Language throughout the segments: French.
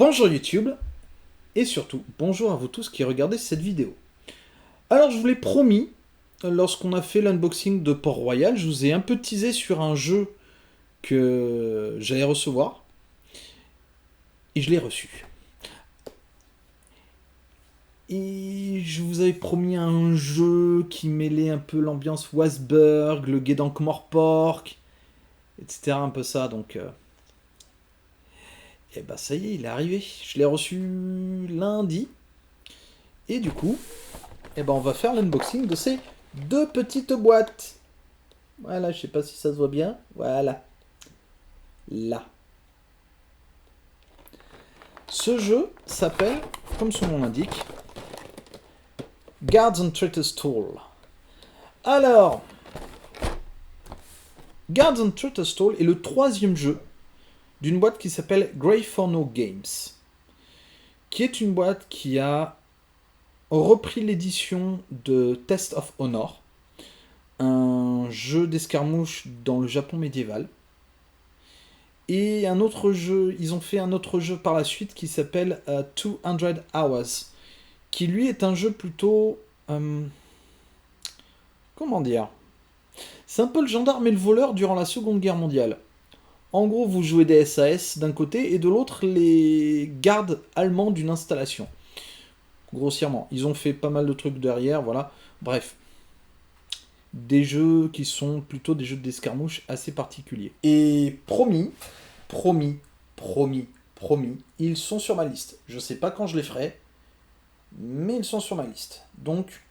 Bonjour YouTube, et surtout, bonjour à vous tous qui regardez cette vidéo. Alors je vous l'ai promis, lorsqu'on a fait l'unboxing de Port-Royal, je vous ai un peu teasé sur un jeu que j'allais recevoir, et je l'ai reçu. Et je vous avais promis un jeu qui mêlait un peu l'ambiance Wasberg, le guet d'Ankh-Morpork, etc. Un peu ça, donc... Et bah ça y est, il est arrivé. Je l'ai reçu lundi, et du coup, on va faire l'unboxing de ces deux petites boîtes. Voilà, je sais pas si ça se voit bien. Voilà. Là. Ce jeu s'appelle, comme son nom l'indique, Guards and Traitors Toll. Alors, Guards and Traitors Toll est le troisième jeu d'une boîte qui s'appelle Grey Forno Games, qui est une boîte qui a repris l'édition de Test of Honor, un jeu d'escarmouche dans le Japon médiéval. Et un autre jeu, ils ont fait un autre jeu par la suite qui s'appelle 200 Hours, qui lui est un jeu plutôt... comment dire? C'est un peu le gendarme et le voleur durant la Seconde Guerre mondiale. En gros, vous jouez des SAS d'un côté et de l'autre les gardes allemands d'une installation. Grossièrement. Ils ont fait pas mal de trucs derrière, voilà. Bref. Des jeux qui sont plutôt des jeux d'escarmouche assez particuliers. Et promis, ils sont sur ma liste. Je sais pas quand je les ferai, mais ils sont sur ma liste. Donc,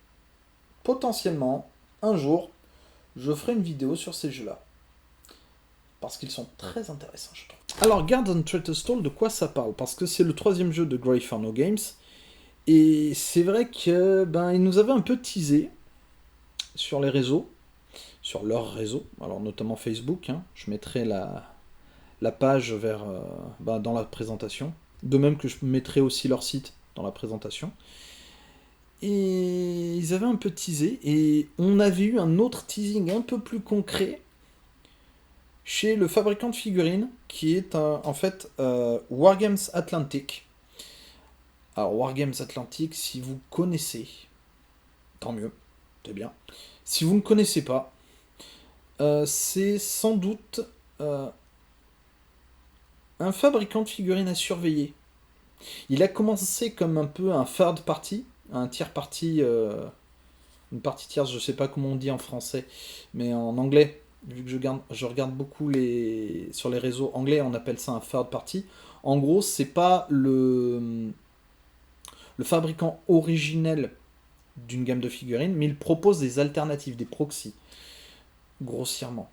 potentiellement, un jour, je ferai une vidéo sur ces jeux-là. Parce qu'ils sont très intéressants, je trouve. Alors, Guards and Traitors Toll, de quoi ça parle? Parce que c'est le troisième jeu de Grey Forno Games. Et c'est vrai que ils nous avaient un peu teasé sur les réseaux, sur leurs réseaux, alors notamment Facebook. Je mettrai la page dans la présentation. De même que je mettrai aussi leur site dans la présentation. Et ils avaient un peu teasé, et on avait eu un autre teasing un peu plus concret chez le fabricant de figurines, qui est en fait Wargames Atlantic. Alors Wargames Atlantic, si vous connaissez, tant mieux, c'est bien. Si vous ne connaissez pas, c'est sans doute un fabricant de figurines à surveiller. Il a commencé comme un peu un third party, un tiers party, une partie tierce, je sais pas comment on dit en français, mais en anglais, vu que je regarde beaucoup sur les réseaux anglais, on appelle ça un third party. En gros, c'est pas le fabricant originel d'une gamme de figurines, mais il propose des alternatives, des proxys, grossièrement.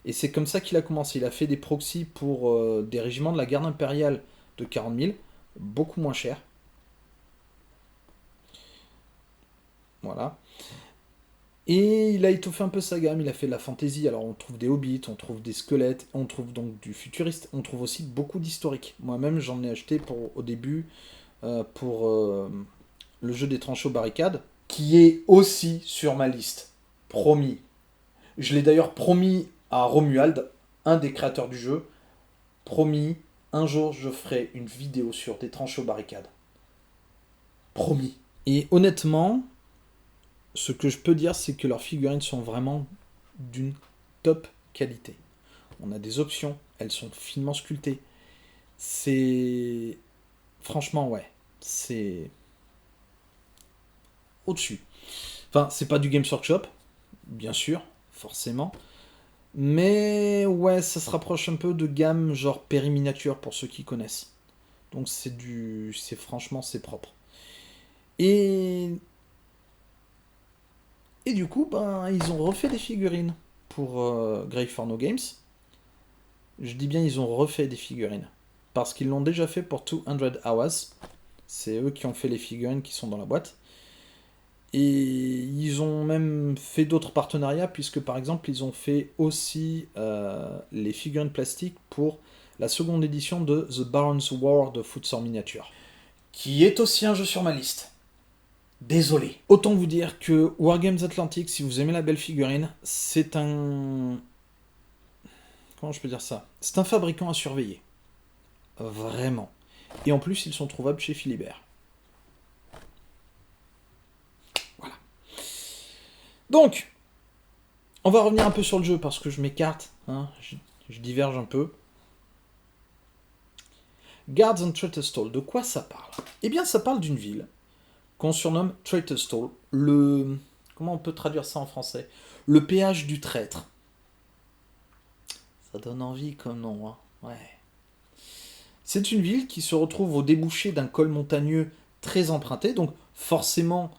Et c'est comme ça qu'il a commencé. Il a fait des proxys pour des régiments de la garde impériale de 40 000, beaucoup moins cher. Voilà. Et il a étoffé un peu sa gamme, il a fait de la fantasy. Alors on trouve des hobbits, on trouve des squelettes, on trouve donc du futuriste, on trouve aussi beaucoup d'historique. Moi-même j'en ai acheté au début pour le jeu des tranchées aux barricades, qui est aussi sur ma liste. Promis. Je l'ai d'ailleurs promis à Romuald, un des créateurs du jeu. Promis, un jour je ferai une vidéo sur des tranchées aux barricades. Promis. Et honnêtement, ce que je peux dire, c'est que leurs figurines sont vraiment d'une top qualité. On a des options, elles sont finement sculptées. C'est... Franchement, ouais. C'est... au-dessus. Enfin, c'est pas du Games Workshop, bien sûr, forcément. Mais ouais, ça se rapproche un peu de gamme genre périminiature pour ceux qui connaissent. Donc franchement, c'est propre. Et du coup, ils ont refait des figurines pour Grey Forno Games. Je dis bien, ils ont refait des figurines. Parce qu'ils l'ont déjà fait pour 200 Hours. C'est eux qui ont fait les figurines qui sont dans la boîte. Et ils ont même fait d'autres partenariats, puisque par exemple, ils ont fait aussi les figurines plastiques pour la seconde édition de The Baron's War de Footsore Miniature, qui est aussi un jeu sur ma liste. Désolé. Autant vous dire que Wargames Atlantic, si vous aimez la belle figurine, c'est un... Comment je peux dire ça? C'est un fabricant à surveiller. Vraiment. Et en plus, ils sont trouvables chez Philibert. Voilà. Donc, on va revenir un peu sur le jeu parce que je m'écarte, hein, je diverge un peu. Guards and Stall, de quoi ça parle? Eh bien, ça parle d'une ville qu'on surnomme Stall, le... Comment on peut traduire ça en français? Le péage du traître. Ça donne envie comme nom, hein. Ouais. C'est une ville qui se retrouve au débouché d'un col montagneux très emprunté, donc forcément,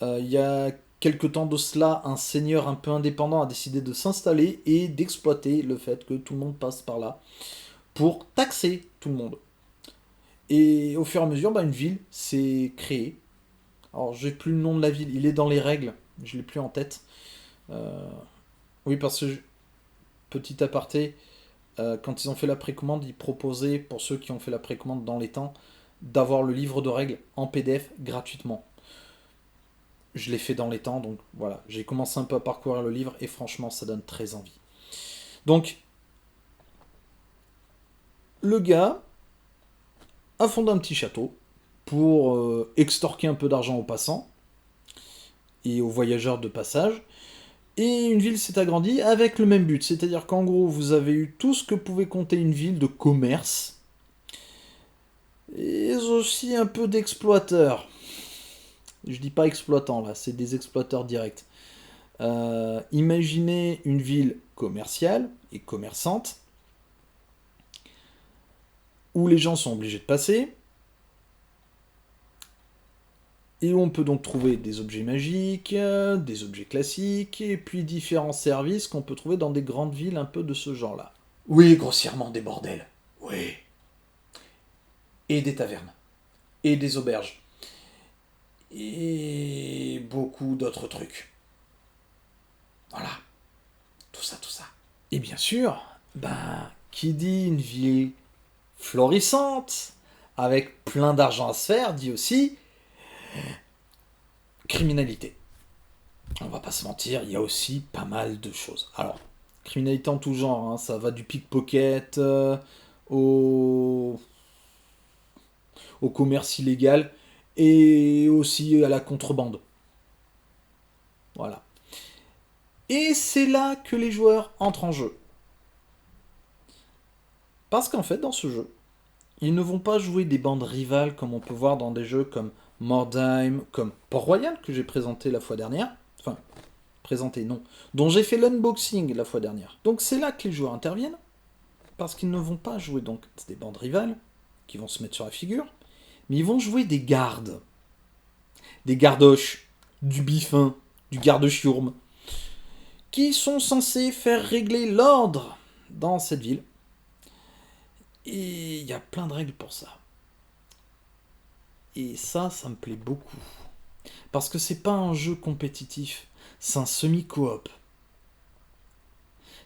il y a quelque temps de cela, un seigneur un peu indépendant a décidé de s'installer et d'exploiter le fait que tout le monde passe par là pour taxer tout le monde. Et au fur et à mesure, une ville s'est créée. Alors, j'ai plus le nom de la ville, il est dans les règles, je l'ai plus en tête. Euh, Oui, parce que, petit aparté, quand ils ont fait la précommande, ils proposaient, pour ceux qui ont fait la précommande dans les temps, d'avoir le livre de règles en PDF gratuitement. Je l'ai fait dans les temps, donc voilà. J'ai commencé un peu à parcourir le livre et franchement, ça donne très envie. Donc, le gars a fondé un petit château pour extorquer un peu d'argent aux passants et aux voyageurs de passage. Et une ville s'est agrandie avec le même but. C'est-à-dire qu'en gros, vous avez eu tout ce que pouvait compter une ville de commerce et aussi un peu d'exploiteurs. Je dis pas exploitants là, c'est des exploiteurs directs. Imaginez une ville commerciale et commerçante où les gens sont obligés de passer et où on peut donc trouver des objets magiques, des objets classiques et puis différents services qu'on peut trouver dans des grandes villes un peu de ce genre-là. Oui, grossièrement des bordels. Oui. Et des tavernes. Et des auberges. Et beaucoup d'autres trucs. Voilà. Tout ça, tout ça. Et bien sûr, qui dit une ville florissante, avec plein d'argent à se faire, dit aussi criminalité. On va pas se mentir, il y a aussi pas mal de choses. Alors, criminalité en tout genre, hein, ça va du pickpocket au... au commerce illégal et aussi à la contrebande. Voilà. Et c'est là que les joueurs entrent en jeu. Parce qu'en fait, dans ce jeu, ils ne vont pas jouer des bandes rivales comme on peut voir dans des jeux comme Mordheim, comme Port-Royal que j'ai présenté la fois dernière. Enfin, présenté, non. Dont j'ai fait l'unboxing la fois dernière. Donc c'est là que les joueurs interviennent. Parce qu'ils ne vont pas jouer donc des bandes rivales qui vont se mettre sur la figure. Mais ils vont jouer des gardes. Des gardoches. Du bifin. Du garde-chiourme. Qui sont censés faire régler l'ordre dans cette ville. Et il y a plein de règles pour ça. Et ça me plaît beaucoup. Parce que c'est pas un jeu compétitif, c'est un semi-coop.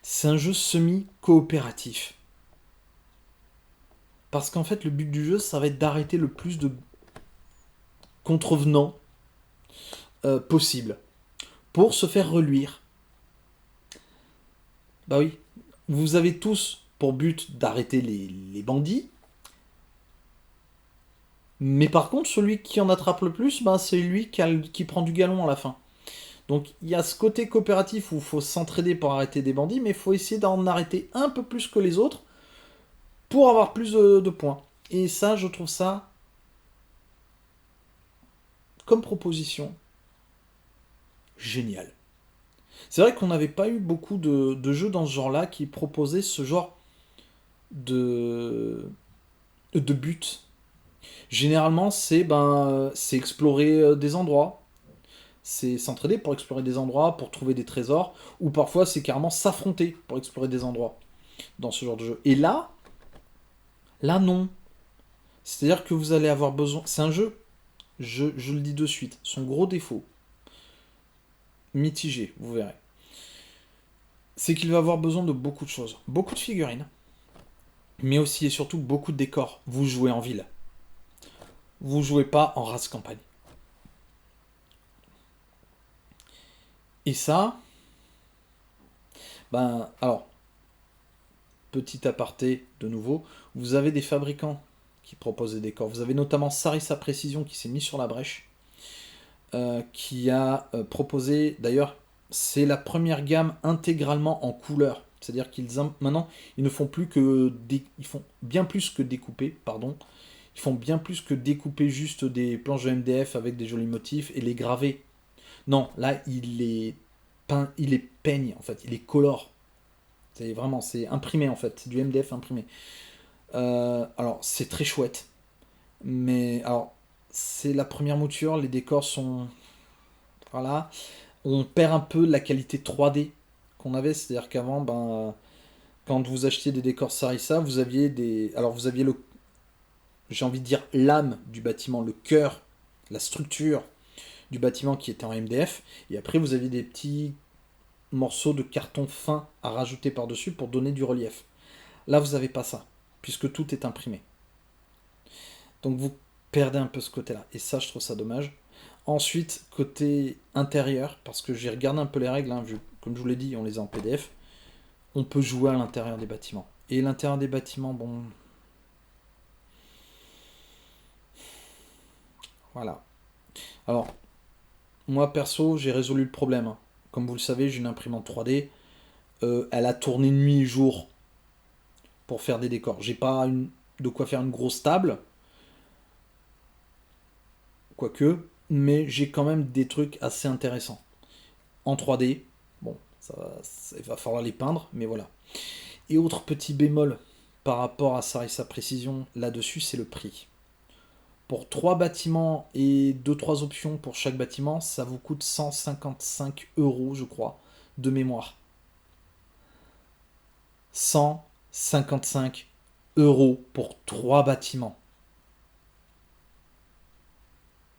C'est un jeu semi-coopératif. Parce qu'en fait, le but du jeu, ça va être d'arrêter le plus de contrevenants possible. Pour se faire reluire. Bah oui, vous avez tous pour but d'arrêter les bandits. Mais par contre, celui qui en attrape le plus, c'est lui qui prend du galon à la fin. Donc il y a ce côté coopératif où il faut s'entraider pour arrêter des bandits, mais il faut essayer d'en arrêter un peu plus que les autres pour avoir plus de points. Et ça, je trouve ça, comme proposition, génial. C'est vrai qu'on n'avait pas eu beaucoup de jeux dans ce genre-là qui proposaient ce genre de but. Généralement, c'est explorer des endroits, c'est s'entraider pour explorer des endroits, pour trouver des trésors, ou parfois c'est carrément s'affronter pour explorer des endroits dans ce genre de jeu. Et là non. C'est-à-dire que vous allez avoir besoin. C'est un jeu, je le dis de suite, son gros défaut, mitigé, vous verrez, c'est qu'il va avoir besoin de beaucoup de choses. Beaucoup de figurines, mais aussi et surtout beaucoup de décors. Vous jouez en ville. Vous jouez pas en race campagne. Et ça, alors, petit aparté de nouveau, vous avez des fabricants qui proposent des décors. Vous avez notamment Sarissa Précision qui s'est mis sur la brèche, qui a proposé, d'ailleurs, c'est la première gamme intégralement en couleur. C'est-à-dire maintenant, ils ne font plus que ils font bien plus que découper, pardon. Ils font bien plus que découper juste des planches de MDF avec des jolis motifs et les graver. Non, là, il les peigne en fait, il les colore. C'est imprimé en fait, c'est du MDF imprimé. Alors c'est très chouette, mais alors c'est la première mouture, les décors sont, voilà, on perd un peu la qualité 3D qu'on avait, c'est-à-dire qu'avant, quand vous achetiez des décors Sarissa, vous aviez j'ai envie de dire l'âme du bâtiment, le cœur, la structure du bâtiment qui était en MDF, et après vous aviez des petits morceaux de carton fin à rajouter par-dessus pour donner du relief. Là, vous n'avez pas ça, puisque tout est imprimé. Donc vous perdez un peu ce côté-là, et ça, je trouve ça dommage. Ensuite, côté intérieur, parce que j'ai regardé un peu les règles, comme je vous l'ai dit, on les a en PDF, on peut jouer à l'intérieur des bâtiments. Et l'intérieur des bâtiments, bon... Voilà. Alors, moi, perso, j'ai résolu le problème, hein. Comme vous le savez, j'ai une imprimante 3D. Elle a tourné nuit et jour pour faire des décors. J'ai pas de quoi faire une grosse table, quoique, mais j'ai quand même des trucs assez intéressants. En 3D, bon, il va falloir les peindre, mais voilà. Et autre petit bémol par rapport à Sarissa Précision là-dessus, c'est le prix. Pour 3 bâtiments et 2-3 options pour chaque bâtiment, ça vous coûte 155 euros, je crois, de mémoire. 155 euros pour 3 bâtiments.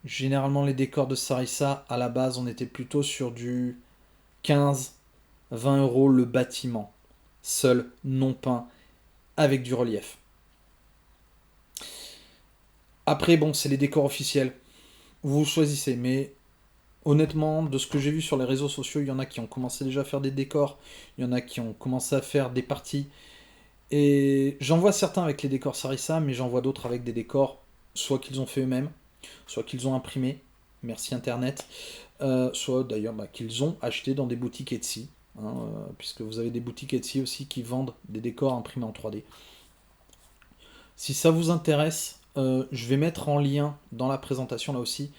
Généralement, les décors de Sarissa, à la base, on était plutôt sur du 15-20 euros le bâtiment. Seul, non peint, avec du relief. Après, bon, c'est les décors officiels. Vous choisissez, mais honnêtement, de ce que j'ai vu sur les réseaux sociaux, il y en a qui ont commencé déjà à faire des décors, il y en a qui ont commencé à faire des parties. Et j'en vois certains avec les décors Sarissa, mais j'en vois d'autres avec des décors soit qu'ils ont fait eux-mêmes, soit qu'ils ont imprimé, merci Internet, soit d'ailleurs qu'ils ont acheté dans des boutiques Etsy, hein, puisque vous avez des boutiques Etsy aussi qui vendent des décors imprimés en 3D. Si ça vous intéresse, je vais mettre en lien dans la présentation là aussi,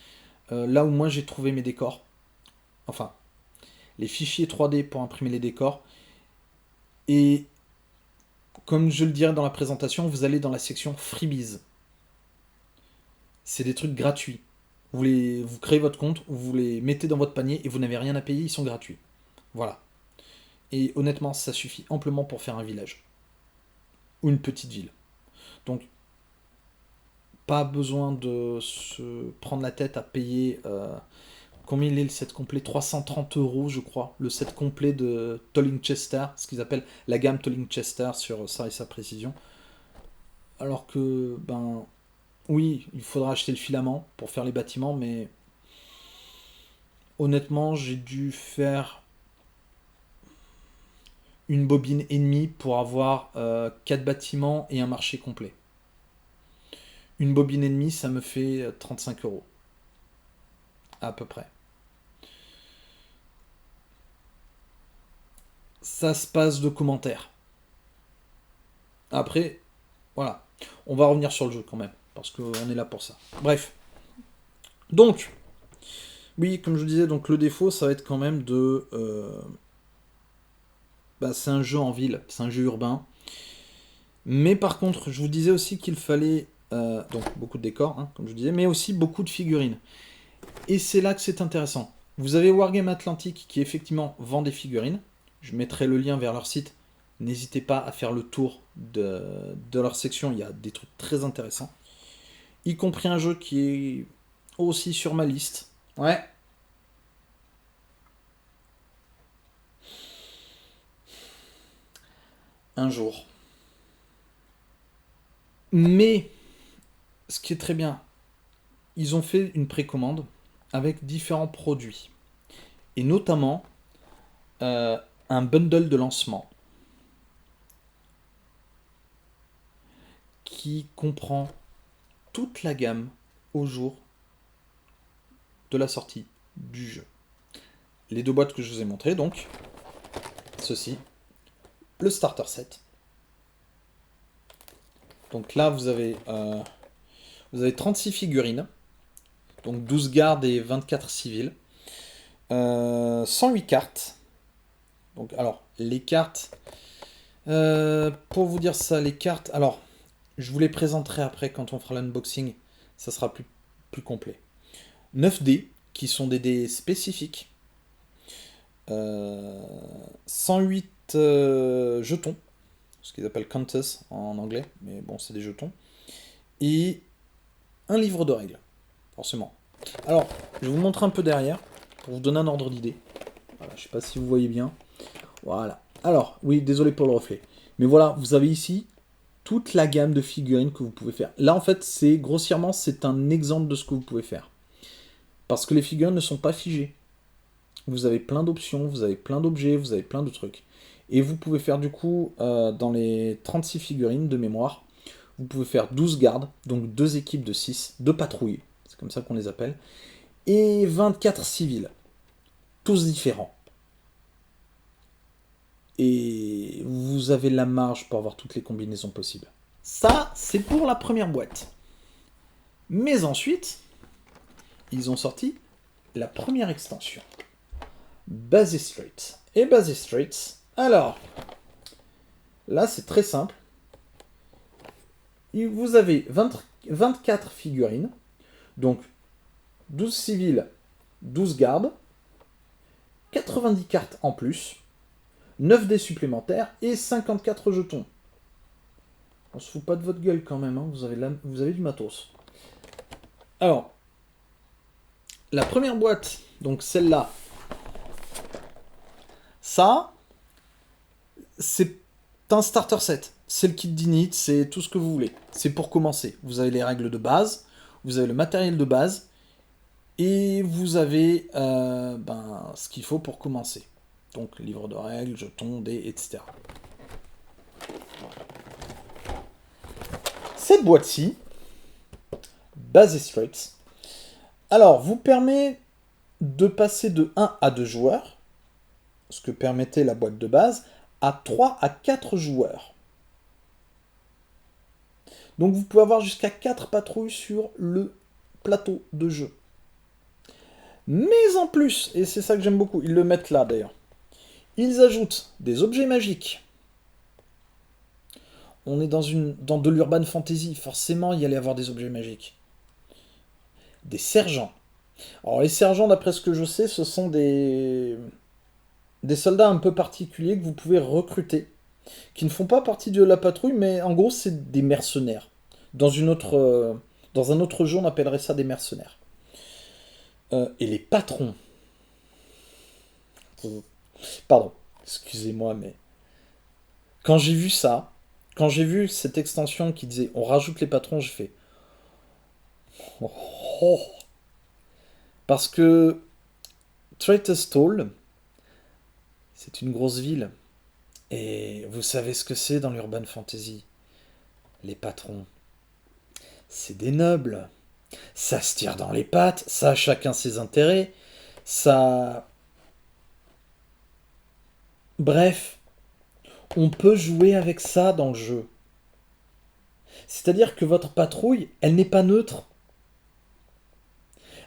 là où moi j'ai trouvé mes décors, enfin les fichiers 3D pour imprimer les décors, et comme je le dirai dans la présentation, vous allez dans la section Freebies. C'est des trucs gratuits. Vous créez votre compte, vous les mettez dans votre panier et vous n'avez rien à payer, ils sont gratuits. Voilà. Et honnêtement, ça suffit amplement pour faire un village. Ou une petite ville. Donc, pas besoin de se prendre la tête à payer... combien il est le set complet? 330 euros, je crois. Le set complet de Tollingchester, ce qu'ils appellent la gamme Tollingchester sur Sarissa Précision. Alors que, oui, il faudra acheter le filament pour faire les bâtiments, mais honnêtement, j'ai dû faire une bobine et demie pour avoir 4 bâtiments et un marché complet. Une bobine et demie, ça me fait 35 euros. À peu près. Ça se passe de commentaires. Après, voilà. On va revenir sur le jeu quand même, parce qu'on est là pour ça. Bref. Donc, oui, comme je vous disais, donc le défaut, ça va être quand même de... c'est un jeu en ville, c'est un jeu urbain. Mais par contre, je vous disais aussi qu'il fallait donc beaucoup de décors, hein, comme je vous disais, mais aussi beaucoup de figurines. Et c'est là que c'est intéressant. Vous avez Wargame Atlantique qui effectivement vend des figurines. Je mettrai le lien vers leur site. N'hésitez pas à faire le tour de leur section, il y a des trucs très intéressants. Y compris un jeu qui est aussi sur ma liste. Ouais. Un jour. Mais, ce qui est très bien, ils ont fait une précommande avec différents produits. Et notamment un bundle de lancement. qui comprend toute la gamme au jour de la sortie du jeu. Les deux boîtes que je vous ai montrées, donc, ceci, le starter set. Donc là, vous avez 36 figurines, donc 12 gardes et 24 civils, 108 cartes. Donc, alors, les cartes, pour vous dire ça, les cartes, alors, je vous les présenterai après quand on fera l'unboxing, ça sera plus complet. 9 dés, qui sont des dés spécifiques, 108 jetons, ce qu'ils appellent counters en anglais, mais bon, c'est des jetons, et un livre de règles, forcément. Alors, je vais vous montrer un peu derrière, pour vous donner un ordre d'idée. Voilà, je sais pas si vous voyez bien. Voilà. Alors, oui, désolé pour le reflet. Mais voilà, vous avez ici toute la gamme de figurines que vous pouvez faire. Là, en fait, grossièrement, c'est un exemple de ce que vous pouvez faire. Parce que les figurines ne sont pas figées. Vous avez plein d'options, vous avez plein d'objets, vous avez plein de trucs. Et vous pouvez faire du coup, dans les 36 figurines de mémoire, vous pouvez faire 12 gardes, donc 2 équipes de 6, 2 patrouilles, c'est comme ça qu'on les appelle, et 24 civils, tous différents. Et vous avez la marge pour avoir toutes les combinaisons possibles. Ça, c'est pour la première boîte. Mais ensuite, ils ont sorti la première extension. Basis Straits. Et Basis Straits, alors, là c'est très simple. Vous avez 24 figurines, donc 12 civils, 12 gardes, 90 cartes en plus, 9 dés supplémentaires et 54 jetons. On se fout pas de votre gueule quand même, hein. Vous avez du matos. Alors, la première boîte, donc celle-là, ça, c'est un starter set. C'est le kit d'init, c'est tout ce que vous voulez. C'est pour commencer. Vous avez les règles de base, vous avez le matériel de base, et vous avez ce qu'il faut pour commencer. Donc, livre de règles, jetons, dés, etc. Cette boîte-ci, Basis Straits, alors, vous permet de passer de 1 à 2 joueurs, ce que permettait la boîte de base, à 3 à 4 joueurs. Donc vous pouvez avoir jusqu'à 4 patrouilles sur le plateau de jeu. Mais en plus, et c'est ça que j'aime beaucoup, ils le mettent là d'ailleurs, ils ajoutent des objets magiques. On est dans de l'urban fantasy, forcément il y allait avoir des objets magiques. Des sergents. Alors les sergents, d'après ce que je sais, ce sont des soldats un peu particuliers que vous pouvez recruter, qui ne font pas partie de la patrouille, mais en gros c'est des mercenaires. Dans un autre jeu, on appellerait ça des mercenaires. Et les patrons. Pardon, excusez-moi, mais quand j'ai vu ça, quand j'ai vu cette extension qui disait on rajoute les patrons, j'ai fait oh, oh. Parce que Traitorstall, c'est une grosse ville. Et vous savez ce que c'est dans l'urban fantasy. Les patrons. C'est des nobles. Ça se tire dans les pattes, ça a chacun ses intérêts, ça... Bref, on peut jouer avec ça dans le jeu. C'est-à-dire que votre patrouille, elle n'est pas neutre.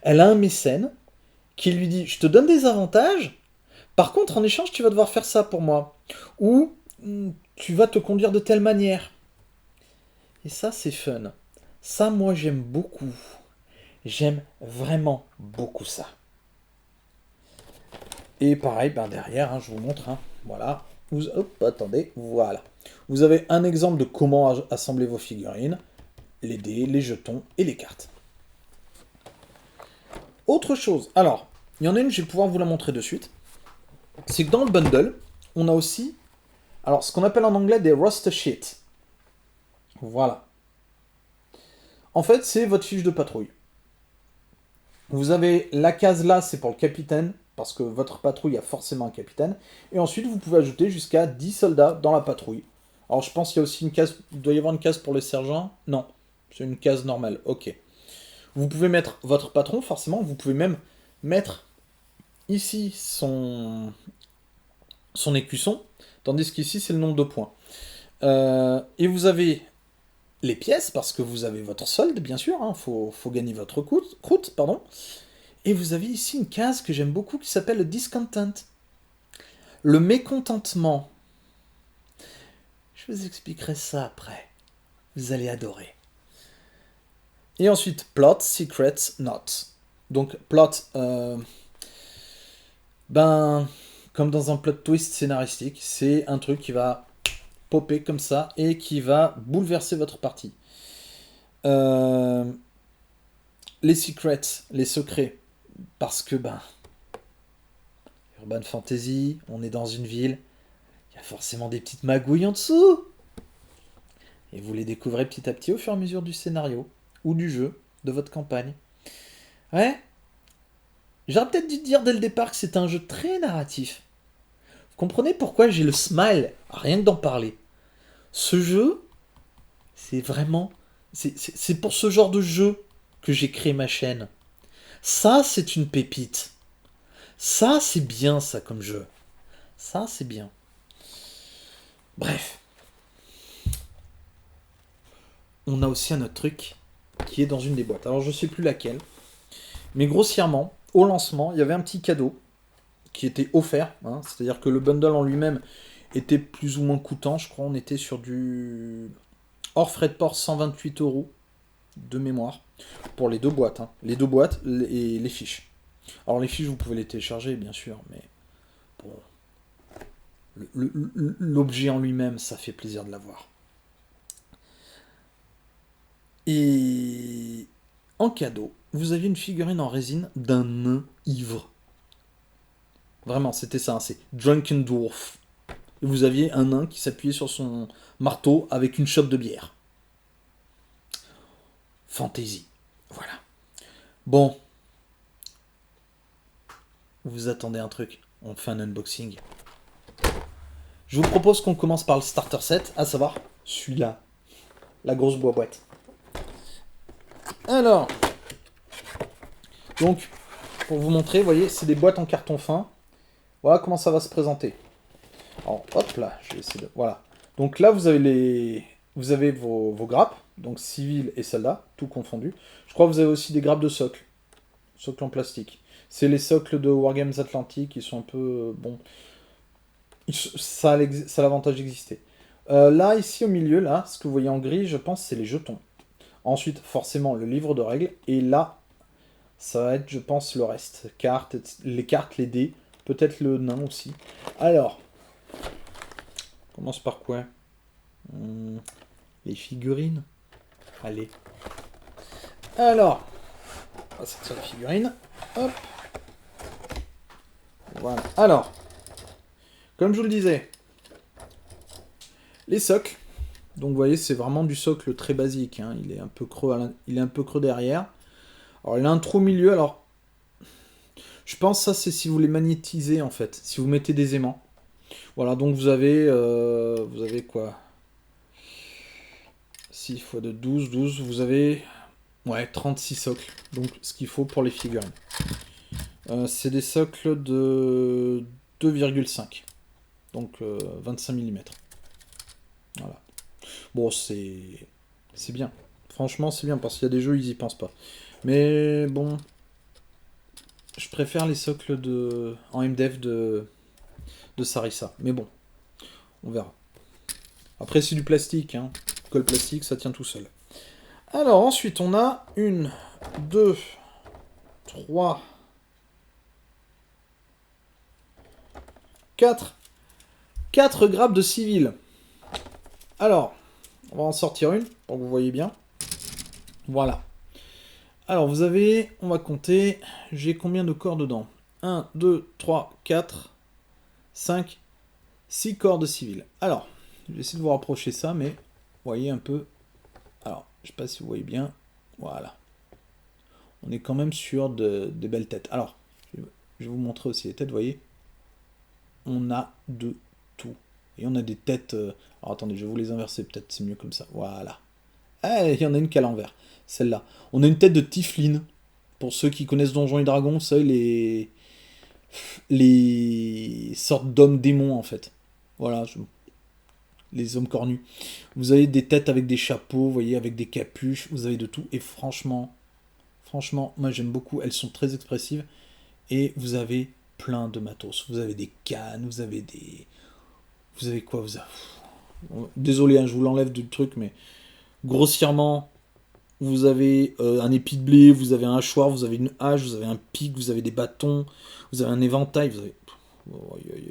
Elle a un mécène qui lui dit « Je te donne des avantages, par contre, en échange, tu vas devoir faire ça pour moi. » Ou « Tu vas te conduire de telle manière. » Et ça, c'est fun. Ça, moi, j'aime beaucoup. J'aime vraiment beaucoup ça. Et pareil, derrière, hein, je vous montre. Hein, voilà. Hop, attendez, voilà. Vous avez un exemple de comment assembler vos figurines. Les dés, les jetons et les cartes. Autre chose. Alors, il y en a une, je vais pouvoir vous la montrer de suite. C'est que dans le bundle, on a aussi... Alors, ce qu'on appelle en anglais des roster sheets. Voilà. En fait, c'est votre fiche de patrouille. Vous avez la case là, c'est pour le capitaine, parce que votre patrouille a forcément un capitaine. Et ensuite, vous pouvez ajouter jusqu'à 10 soldats dans la patrouille. Alors je pense qu'il y a aussi une case, il doit y avoir une case pour le sergent. Non, c'est une case normale, ok. Vous pouvez mettre votre patron, forcément, vous pouvez même mettre ici son écusson, tandis qu'ici c'est le nombre de points. Et vous avez les pièces, parce que vous avez votre solde, bien sûr, faut gagner votre croûte, pardon. Et vous avez ici une case que j'aime beaucoup qui s'appelle le discontent. Le mécontentement. Je vous expliquerai ça après. Vous allez adorer. Et ensuite, plot, secrets, not. Donc, plot, ben, comme dans un plot twist scénaristique, c'est un truc qui va popper comme ça et qui va bouleverser votre partie. Les secrets, les secrets, parce que, ben, Urban Fantasy, on est dans une ville, il y a forcément des petites magouilles en dessous. Et vous les découvrez petit à petit au fur et à mesure du scénario ou du jeu, de votre campagne. Ouais, j'aurais peut-être dû te dire dès le départ que c'est un jeu très narratif. Vous comprenez pourquoi j'ai le smile, rien que d'en parler. Ce jeu, c'est vraiment... C'est pour ce genre de jeu que j'ai créé ma chaîne. Ça, c'est une pépite. Ça, c'est bien, ça, comme jeu. Ça, c'est bien. Bref. On a aussi un autre truc qui est dans une des boîtes. Alors, je sais plus laquelle. Mais grossièrement, au lancement, il y avait un petit cadeau qui était offert. C'est-à-dire que le bundle en lui-même était plus ou moins coûtant. Je crois on était sur du... hors frais de port, 128 € de mémoire. Pour les deux boîtes. Les deux boîtes et les fiches. Alors les fiches, vous pouvez les télécharger, bien sûr. Mais bon... L'objet en lui-même, ça fait plaisir de l'avoir. Et... en cadeau, vous aviez une figurine en résine d'un nain ivre. Vraiment, c'était ça, c'est Drunken Dwarf. Et vous aviez un nain qui s'appuyait sur son marteau avec une chope de bière. Fantasy. Voilà. Bon. Vous attendez un truc. On fait un unboxing. Je vous propose qu'on commence par le starter set, à savoir celui-là. La grosse boîte. Alors. Donc, pour vous montrer, vous voyez, c'est des boîtes en carton fin. Voilà comment ça va se présenter. Alors, hop là, je vais essayer de... Voilà. Donc là, vous avez vos grappes, donc civils et soldats, tout confondu. Je crois que vous avez aussi des grappes de socle. Socle en plastique. C'est les socles de Wargames Atlantique, qui sont un peu... bon... Ça a l'avantage d'exister. Là, ici au milieu, là, ce que vous voyez en gris, je pense, c'est les jetons. Ensuite, forcément, le livre de règles. Et là, ça va être, je pense, le reste. Les cartes, les dés, peut-être le nain aussi. Alors... on commence par quoi? Les figurines. Allez. Alors, on va sortir les figurines. Hop. Voilà. Alors, comme je vous le disais, les socles. Donc vous voyez, c'est vraiment du socle très basique. Il est un peu creux derrière. Alors il a un trou au milieu. Alors, je pense que ça c'est si vous les magnétisez en fait. Si vous mettez des aimants. Voilà, donc vous avez quoi? 6 fois de 12, vous avez 36 socles, donc ce qu'il faut pour les figurines. C'est des socles de 2,5, donc 25 mm. Voilà. Bon, c'est bien. Franchement, c'est bien, parce qu'il y a des jeux, ils y pensent pas. Mais bon, je préfère les socles en MDF de Sarissa. Mais bon, on verra. Après, c'est du plastique, Colle plastique, ça tient tout seul. Alors, ensuite, on a 1, 2, 3, 4 grappes de civil. Alors, on va en sortir une, pour que vous voyez bien. Voilà. Alors, on va compter, j'ai combien de corps dedans? 1, 2, 3, 4, 5, 6 corps de civil. Alors, je vais essayer de vous rapprocher ça, mais vous voyez un peu. Alors, je sais pas si vous voyez bien. Voilà. On est quand même sur des belles têtes. Alors, je vais vous montrer aussi les têtes, vous voyez. On a de tout. Et on a des têtes... Alors attendez, je vais vous les inverser, peut-être c'est mieux comme ça. Voilà. Ah, il y en a une qui est à l'envers. Celle-là. On a une tête de Tiflin. Pour ceux qui connaissent Donjons et Dragons, ça, les sortes d'hommes démons, en fait. Voilà, les hommes cornus. Vous avez des têtes avec des chapeaux, vous voyez, avec des capuches, vous avez de tout. Et franchement, moi j'aime beaucoup. Elles sont très expressives. Et vous avez plein de matos. Vous avez des cannes, vous avez des... Vous avez quoi vous avez... Désolé, hein, je vous l'enlève du truc, mais grossièrement, vous avez un épi de blé, vous avez un hachoir, vous avez une hache, vous avez un pic, vous avez des bâtons, vous avez un éventail,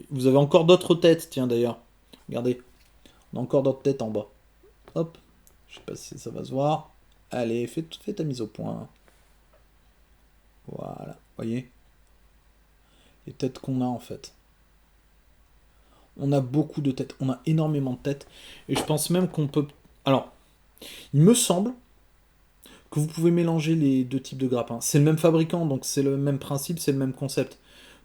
vous avez encore d'autres têtes, tiens d'ailleurs. Regardez, on a encore d'autres têtes en bas. Hop, je sais pas si ça va se voir. Allez, fais ta mise au point. Voilà, voyez les têtes qu'on a en fait. On a beaucoup de têtes, on a énormément de têtes. Et je pense même qu'on peut... Alors, il me semble que vous pouvez mélanger les deux types de grappins. C'est le même fabricant, donc c'est le même principe, c'est le même concept.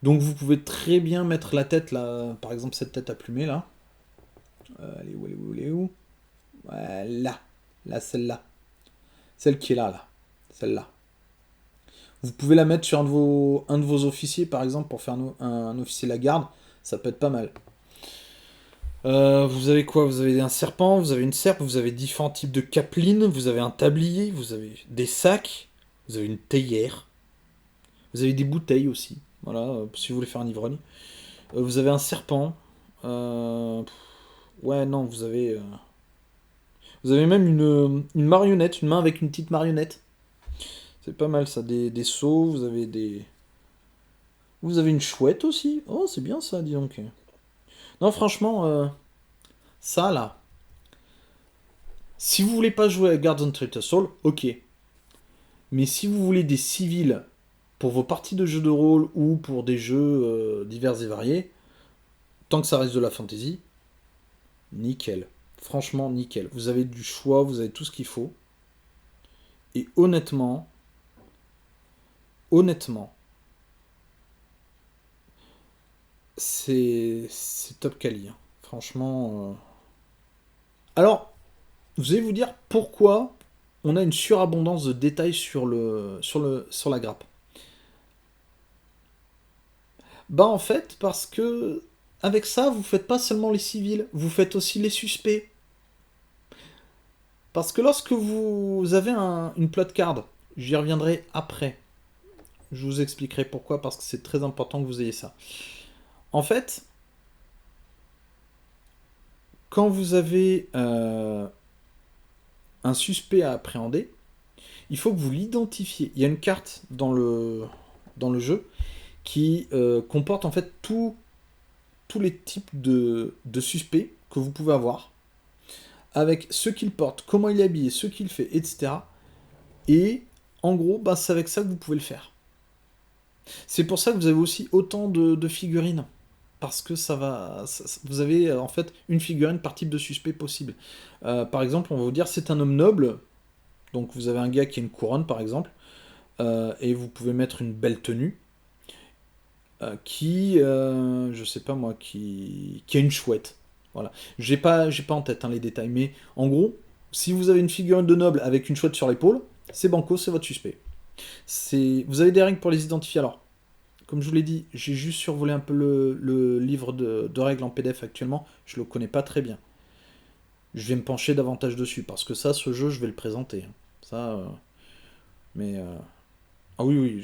Donc vous pouvez très bien mettre la tête là, par exemple cette tête à plumer là. Elle est où, elle est où, elle est où? Voilà. Là, celle-là. Celle qui est là, là. Celle-là. Vous pouvez la mettre sur un de vos officiers, par exemple, pour faire un officier de la garde. Ça peut être pas mal. Vous avez quoi? Vous avez un serpent, vous avez une serpe, vous avez différents types de capelines, vous avez un tablier, vous avez des sacs, vous avez une théière, vous avez des bouteilles aussi. Voilà, si vous voulez faire un ivrogne. Vous avez un serpent. Ouais, non, vous avez même une marionnette, une main avec une petite marionnette. C'est pas mal ça, des seaux, vous avez des... Vous avez une chouette aussi. Oh, c'est bien ça, dis donc. Non, franchement, ça là, si vous voulez pas jouer à Guardian Traitor Soul, ok. Mais si vous voulez des civils pour vos parties de jeux de rôle ou pour des jeux divers et variés, tant que ça reste de la fantasy, nickel. Franchement, nickel. Vous avez du choix, vous avez tout ce qu'il faut. Et honnêtement, c'est top quali, hein. Franchement. Alors, vous allez vous dire pourquoi on a une surabondance de détails sur la grappe. Bah en fait, parce que avec ça, vous faites pas seulement les civils, vous faites aussi les suspects. Parce que lorsque vous avez une plot card, j'y reviendrai après. Je vous expliquerai pourquoi, parce que c'est très important que vous ayez ça. En fait, quand vous avez un suspect à appréhender, il faut que vous l'identifiez. Il y a une carte dans le jeu qui comporte en fait tous les types de suspects que vous pouvez avoir, avec ce qu'il porte, comment il est habillé, ce qu'il fait, etc. Et en gros, bah, c'est avec ça que vous pouvez le faire. C'est pour ça que vous avez aussi autant de figurines. Parce que vous avez en fait une figurine par type de suspect possible. Par exemple, on va vous dire c'est un homme noble. Donc vous avez un gars qui a une couronne par exemple. Et vous pouvez mettre une belle tenue. Je sais pas moi, qui a une chouette. Voilà. J'ai pas en tête hein, les détails. Mais en gros, si vous avez une figurine de noble avec une chouette sur l'épaule, c'est banco, c'est votre suspect. Vous avez des règles pour les identifier. Alors, comme je vous l'ai dit, j'ai juste survolé un peu le livre de règles en PDF actuellement. Je le connais pas très bien. Je vais me pencher davantage dessus parce que ça, ce jeu, je vais le présenter, hein. Ça, mais ah oui, oui,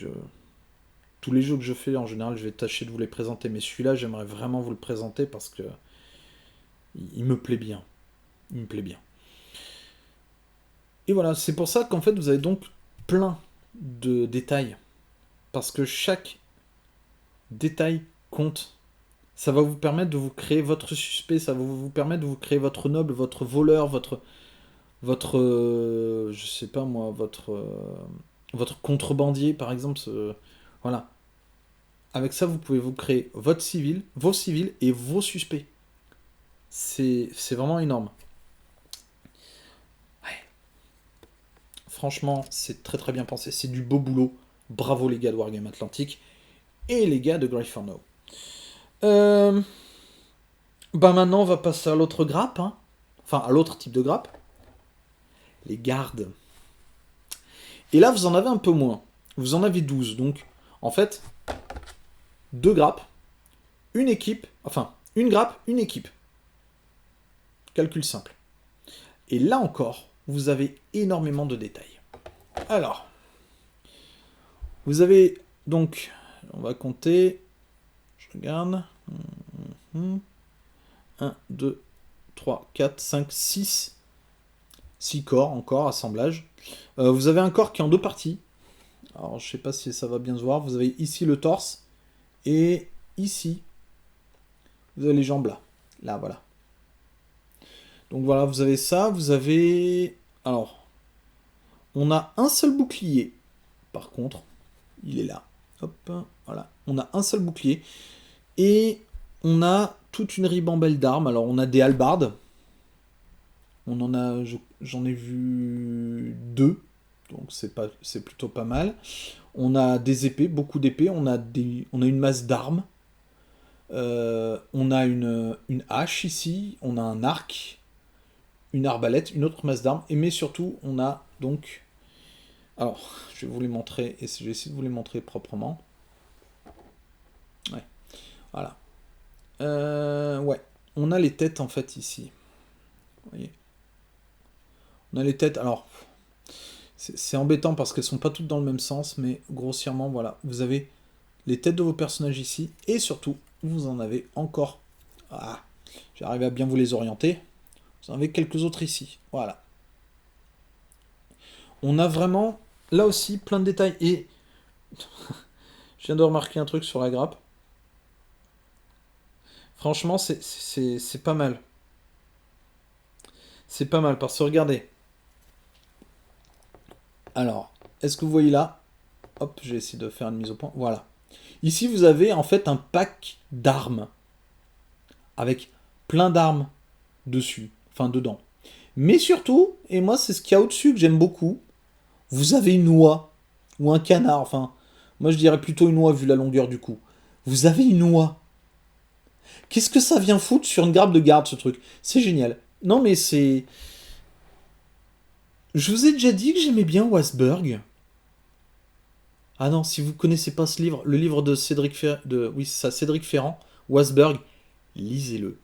tous les jeux que je fais en général, je vais tâcher de vous les présenter. Mais celui-là, j'aimerais vraiment vous le présenter parce que il me plaît bien. Il me plaît bien. Et voilà, c'est pour ça qu'en fait, vous avez donc plein de détails parce que chaque détail compte. Ça va vous permettre de vous créer votre suspect, ça va vous permettre de vous créer votre noble, votre voleur, je sais pas moi, votre contrebandier par exemple. Voilà. Avec ça, vous pouvez vous créer votre civil, vos civils et vos suspects. C'est vraiment énorme. Ouais. Franchement, c'est très très bien pensé. C'est du beau boulot. Bravo les gars de Wargame Atlantique et les gars de Griffono. Euh, Bah maintenant, on va passer à l'autre grappe, hein. Enfin, à l'autre type de grappe. Les gardes. Et là, vous en avez un peu moins. Vous en avez 12. Donc, en fait, deux grappes, une équipe, enfin, une grappe, une équipe. Calcul simple. Et là encore, vous avez énormément de détails. Alors, vous avez donc, on va compter, je regarde, 1, 2, 3, 4, 5, 6, 6 corps encore, assemblage. Vous avez un corps qui est en deux parties. Alors, je sais pas si ça va bien se voir. Vous avez ici le torse et ici, vous avez les jambes là. Là, voilà. Donc voilà, vous avez ça. Vous avez... Alors, on a un seul bouclier. Par contre, il est là. Hop, voilà. On a un seul bouclier. Et on a toute une ribambelle d'armes. Alors, on a des hallebardes. On en a... J'en ai vu deux. Donc, c'est plutôt pas mal. On a des épées, beaucoup d'épées. On a une masse d'armes. On a une hache ici. On a un arc. Une arbalète. Une autre masse d'armes. Mais surtout, on a donc... Alors, je vais vous les montrer. Et je vais essayer de vous les montrer proprement. Ouais, voilà. Ouais, on a les têtes en fait ici. Vous voyez, on a les têtes. Alors, c'est embêtant parce qu'elles sont pas toutes dans le même sens, mais grossièrement, voilà. Vous avez les têtes de vos personnages ici, et surtout, vous en avez encore. Ah, j'arrive à bien vous les orienter. Vous en avez quelques autres ici. Voilà. On a vraiment, là aussi, plein de détails. Et je viens de remarquer un truc sur la grappe. Franchement, c'est pas mal. C'est pas mal parce que regardez. Alors, est-ce que vous voyez là? Hop, j'ai essayé de faire une mise au point. Voilà. Ici, vous avez en fait un pack d'armes. Avec plein d'armes dessus. Enfin, dedans. Mais surtout, et moi, c'est ce qu'il y a au-dessus que j'aime beaucoup. Vous avez une oie. Ou un canard. Enfin, moi, je dirais plutôt une oie vu la longueur du cou. Vous avez une oie. Qu'est-ce que ça vient foutre sur une grappe de garde, ce truc? C'est génial. Non, mais c'est... Je vous ai déjà dit que j'aimais bien Wasberg. Ah non, si vous connaissez pas ce livre, le livre de oui, c'est ça, Cédric Ferrand, Wasberg, lisez-le.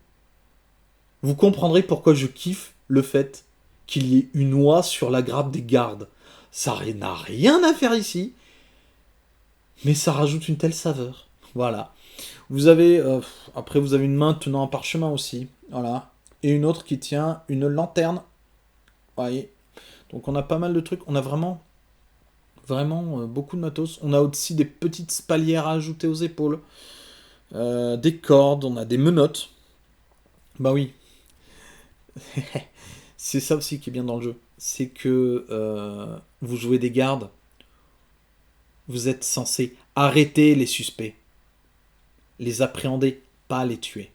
Vous comprendrez pourquoi je kiffe le fait qu'il y ait une oie sur la grappe des gardes. Ça n'a rien à faire ici, mais ça rajoute une telle saveur. Voilà. Vous avez, après vous avez une main tenant un parchemin aussi, voilà, et une autre qui tient une lanterne. Voyez. Donc on a pas mal de trucs. On a vraiment beaucoup de matos. On a aussi des petites spalières à ajouter aux épaules, des cordes, on a des menottes. Bah oui, c'est ça aussi qui est bien dans le jeu. C'est que vous jouez des gardes, vous êtes censé arrêter les suspects, les appréhender, pas les tuer.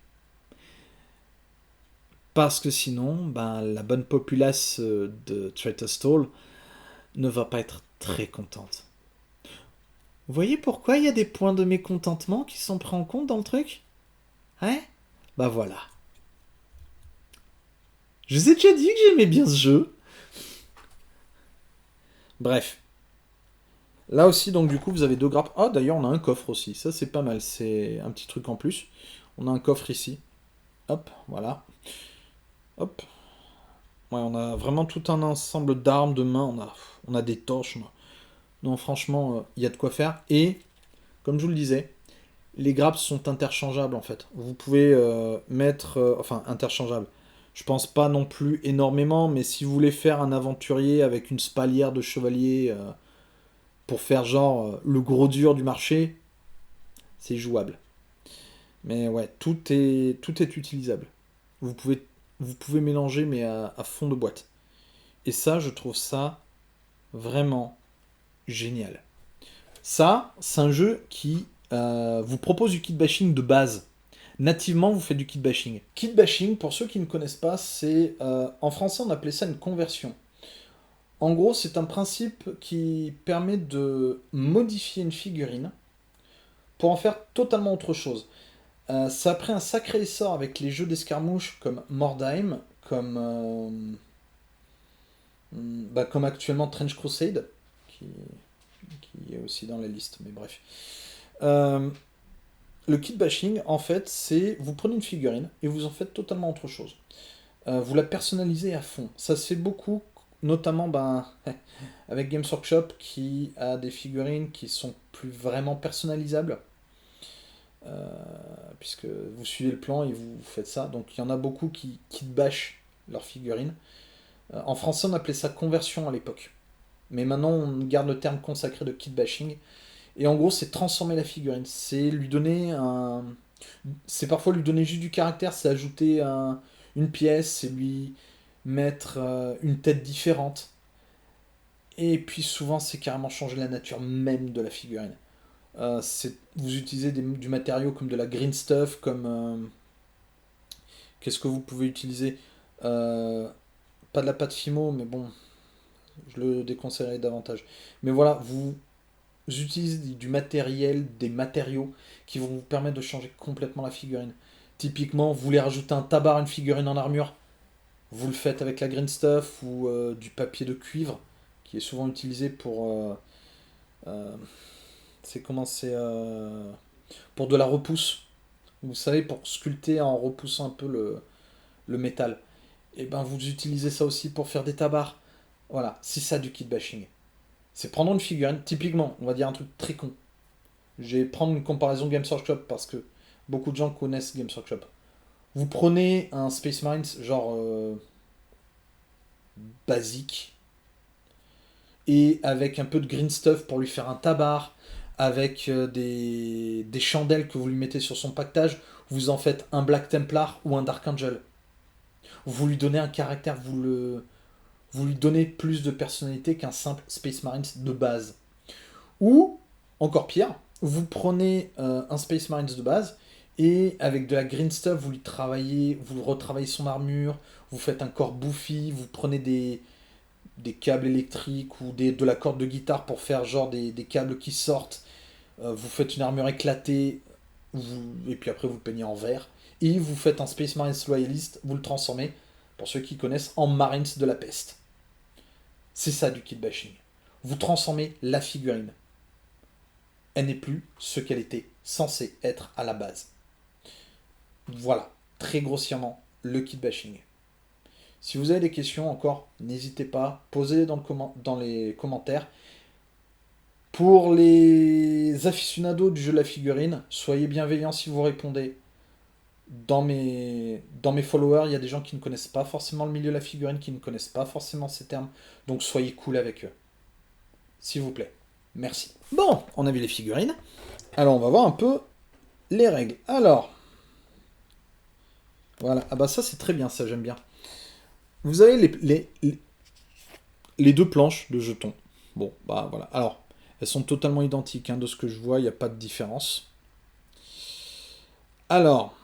Parce que sinon, ben, la bonne populace de Traitor Stall ne va pas être très contente. Vous voyez pourquoi il y a des points de mécontentement qui sont pris en compte dans le truc? Hein? Bah voilà. Je vous ai déjà dit que j'aimais bien ce jeu. Bref. Là aussi, donc du coup, vous avez deux grappes. Ah, d'ailleurs, on a un coffre aussi. Ça, c'est pas mal. C'est un petit truc en plus. On a un coffre ici. Hop, voilà. Hop. Ouais, on a vraiment tout un ensemble d'armes, de mains. On a des torches. Non, franchement, il y a de quoi faire. Et, comme je vous le disais, les grappes sont interchangeables en fait. Vous pouvez mettre. Enfin, interchangeables. Je pense pas non plus énormément, mais si vous voulez faire un aventurier avec une spalière de chevalier pour faire genre le gros dur du marché, c'est jouable. Mais ouais, tout est utilisable. Vous pouvez, vous pouvez mélanger, mais à fond de boîte. Et ça, je trouve ça vraiment génial. Ça, c'est un jeu qui vous propose du kit bashing de base. Nativement, vous faites du kit bashing. Kit bashing, pour ceux qui ne connaissent pas, c'est en français on appelait ça une conversion. En gros, c'est un principe qui permet de modifier une figurine pour en faire totalement autre chose. Ça a pris un sacré essor avec les jeux d'escarmouche comme Mordheim, comme, comme actuellement Trench Crusade, qui, qui est aussi dans la liste, mais bref. Euh, le kit bashing, en fait, c'est vous prenez une figurine et vous en faites totalement autre chose. Vous la personnalisez à fond. Ça se fait beaucoup, notamment avec Games Workshop qui a des figurines qui sont plus vraiment personnalisables, euh, puisque vous suivez le plan et vous faites ça. Donc il y en a beaucoup qui kit bash leurs figurines. En français, on appelait ça conversion à l'époque. Mais maintenant, on garde le terme consacré de kit bashing. Et en gros, c'est transformer la figurine. C'est lui donner un. C'est parfois lui donner juste du caractère, c'est ajouter une pièce, c'est lui mettre une tête différente. Et puis souvent, c'est carrément changer la nature même de la figurine. Vous utilisez du matériau comme de la green stuff, comme. Qu'est-ce que vous pouvez utiliser? Euh, Pas de la pâte Fimo, mais bon, je le déconseillerais davantage. Mais voilà, vous utilisez du matériel, des matériaux qui vont vous permettre de changer complètement la figurine. Typiquement, vous voulez rajouter un tabac à une figurine en armure, vous le faites avec la green stuff ou du papier de cuivre, qui est souvent utilisé pour. Euh, c'est comment c'est pour de la repousse. Vous savez, pour sculpter en repoussant un peu le métal. Et ben vous utilisez ça aussi pour faire des tabards. Voilà, c'est ça du kit bashing. C'est prendre une figurine, typiquement, on va dire un truc très con. Je vais prendre une comparaison Games Workshop parce que beaucoup de gens connaissent Games Workshop. Vous prenez un Space Marines genre basique et avec un peu de green stuff pour lui faire un tabard, avec des chandelles que vous lui mettez sur son pactage, vous en faites un Black Templar ou un Dark Angel. Vous lui donnez un caractère, vous lui donnez plus de personnalité qu'un simple Space Marines de base. Ou, encore pire, vous prenez un Space Marines de base et avec de la green stuff, vous retravaillez son armure, vous faites un corps bouffi, vous prenez des câbles électriques ou de la corde de guitare pour faire genre des câbles qui sortent, vous faites une armure éclatée, et puis après vous le peignez en vert, et vous faites un Space Marines loyaliste, vous le transformez, pour ceux qui connaissent, en Marines de la peste. C'est ça du kit bashing. Vous transformez la figurine. Elle n'est plus ce qu'elle était censée être à la base. Voilà, très grossièrement, le kit bashing. Si vous avez des questions encore, n'hésitez pas, posez-les dans les commentaires. Pour les aficionados du jeu de la figurine, soyez bienveillants si vous répondez. Dans mes followers, il y a des gens qui ne connaissent pas forcément le milieu de la figurine, qui ne connaissent pas forcément ces termes. Donc soyez cool avec eux. S'il vous plaît. Merci. Bon, on a vu les figurines. Alors on va voir un peu les règles. Alors, voilà. Ah bah ça c'est très bien, ça j'aime bien. Vous avez les deux planches de jetons. Bon, bah voilà. Alors, elles sont totalement identiques. Hein, de ce que je vois, il n'y a pas de différence. Alors,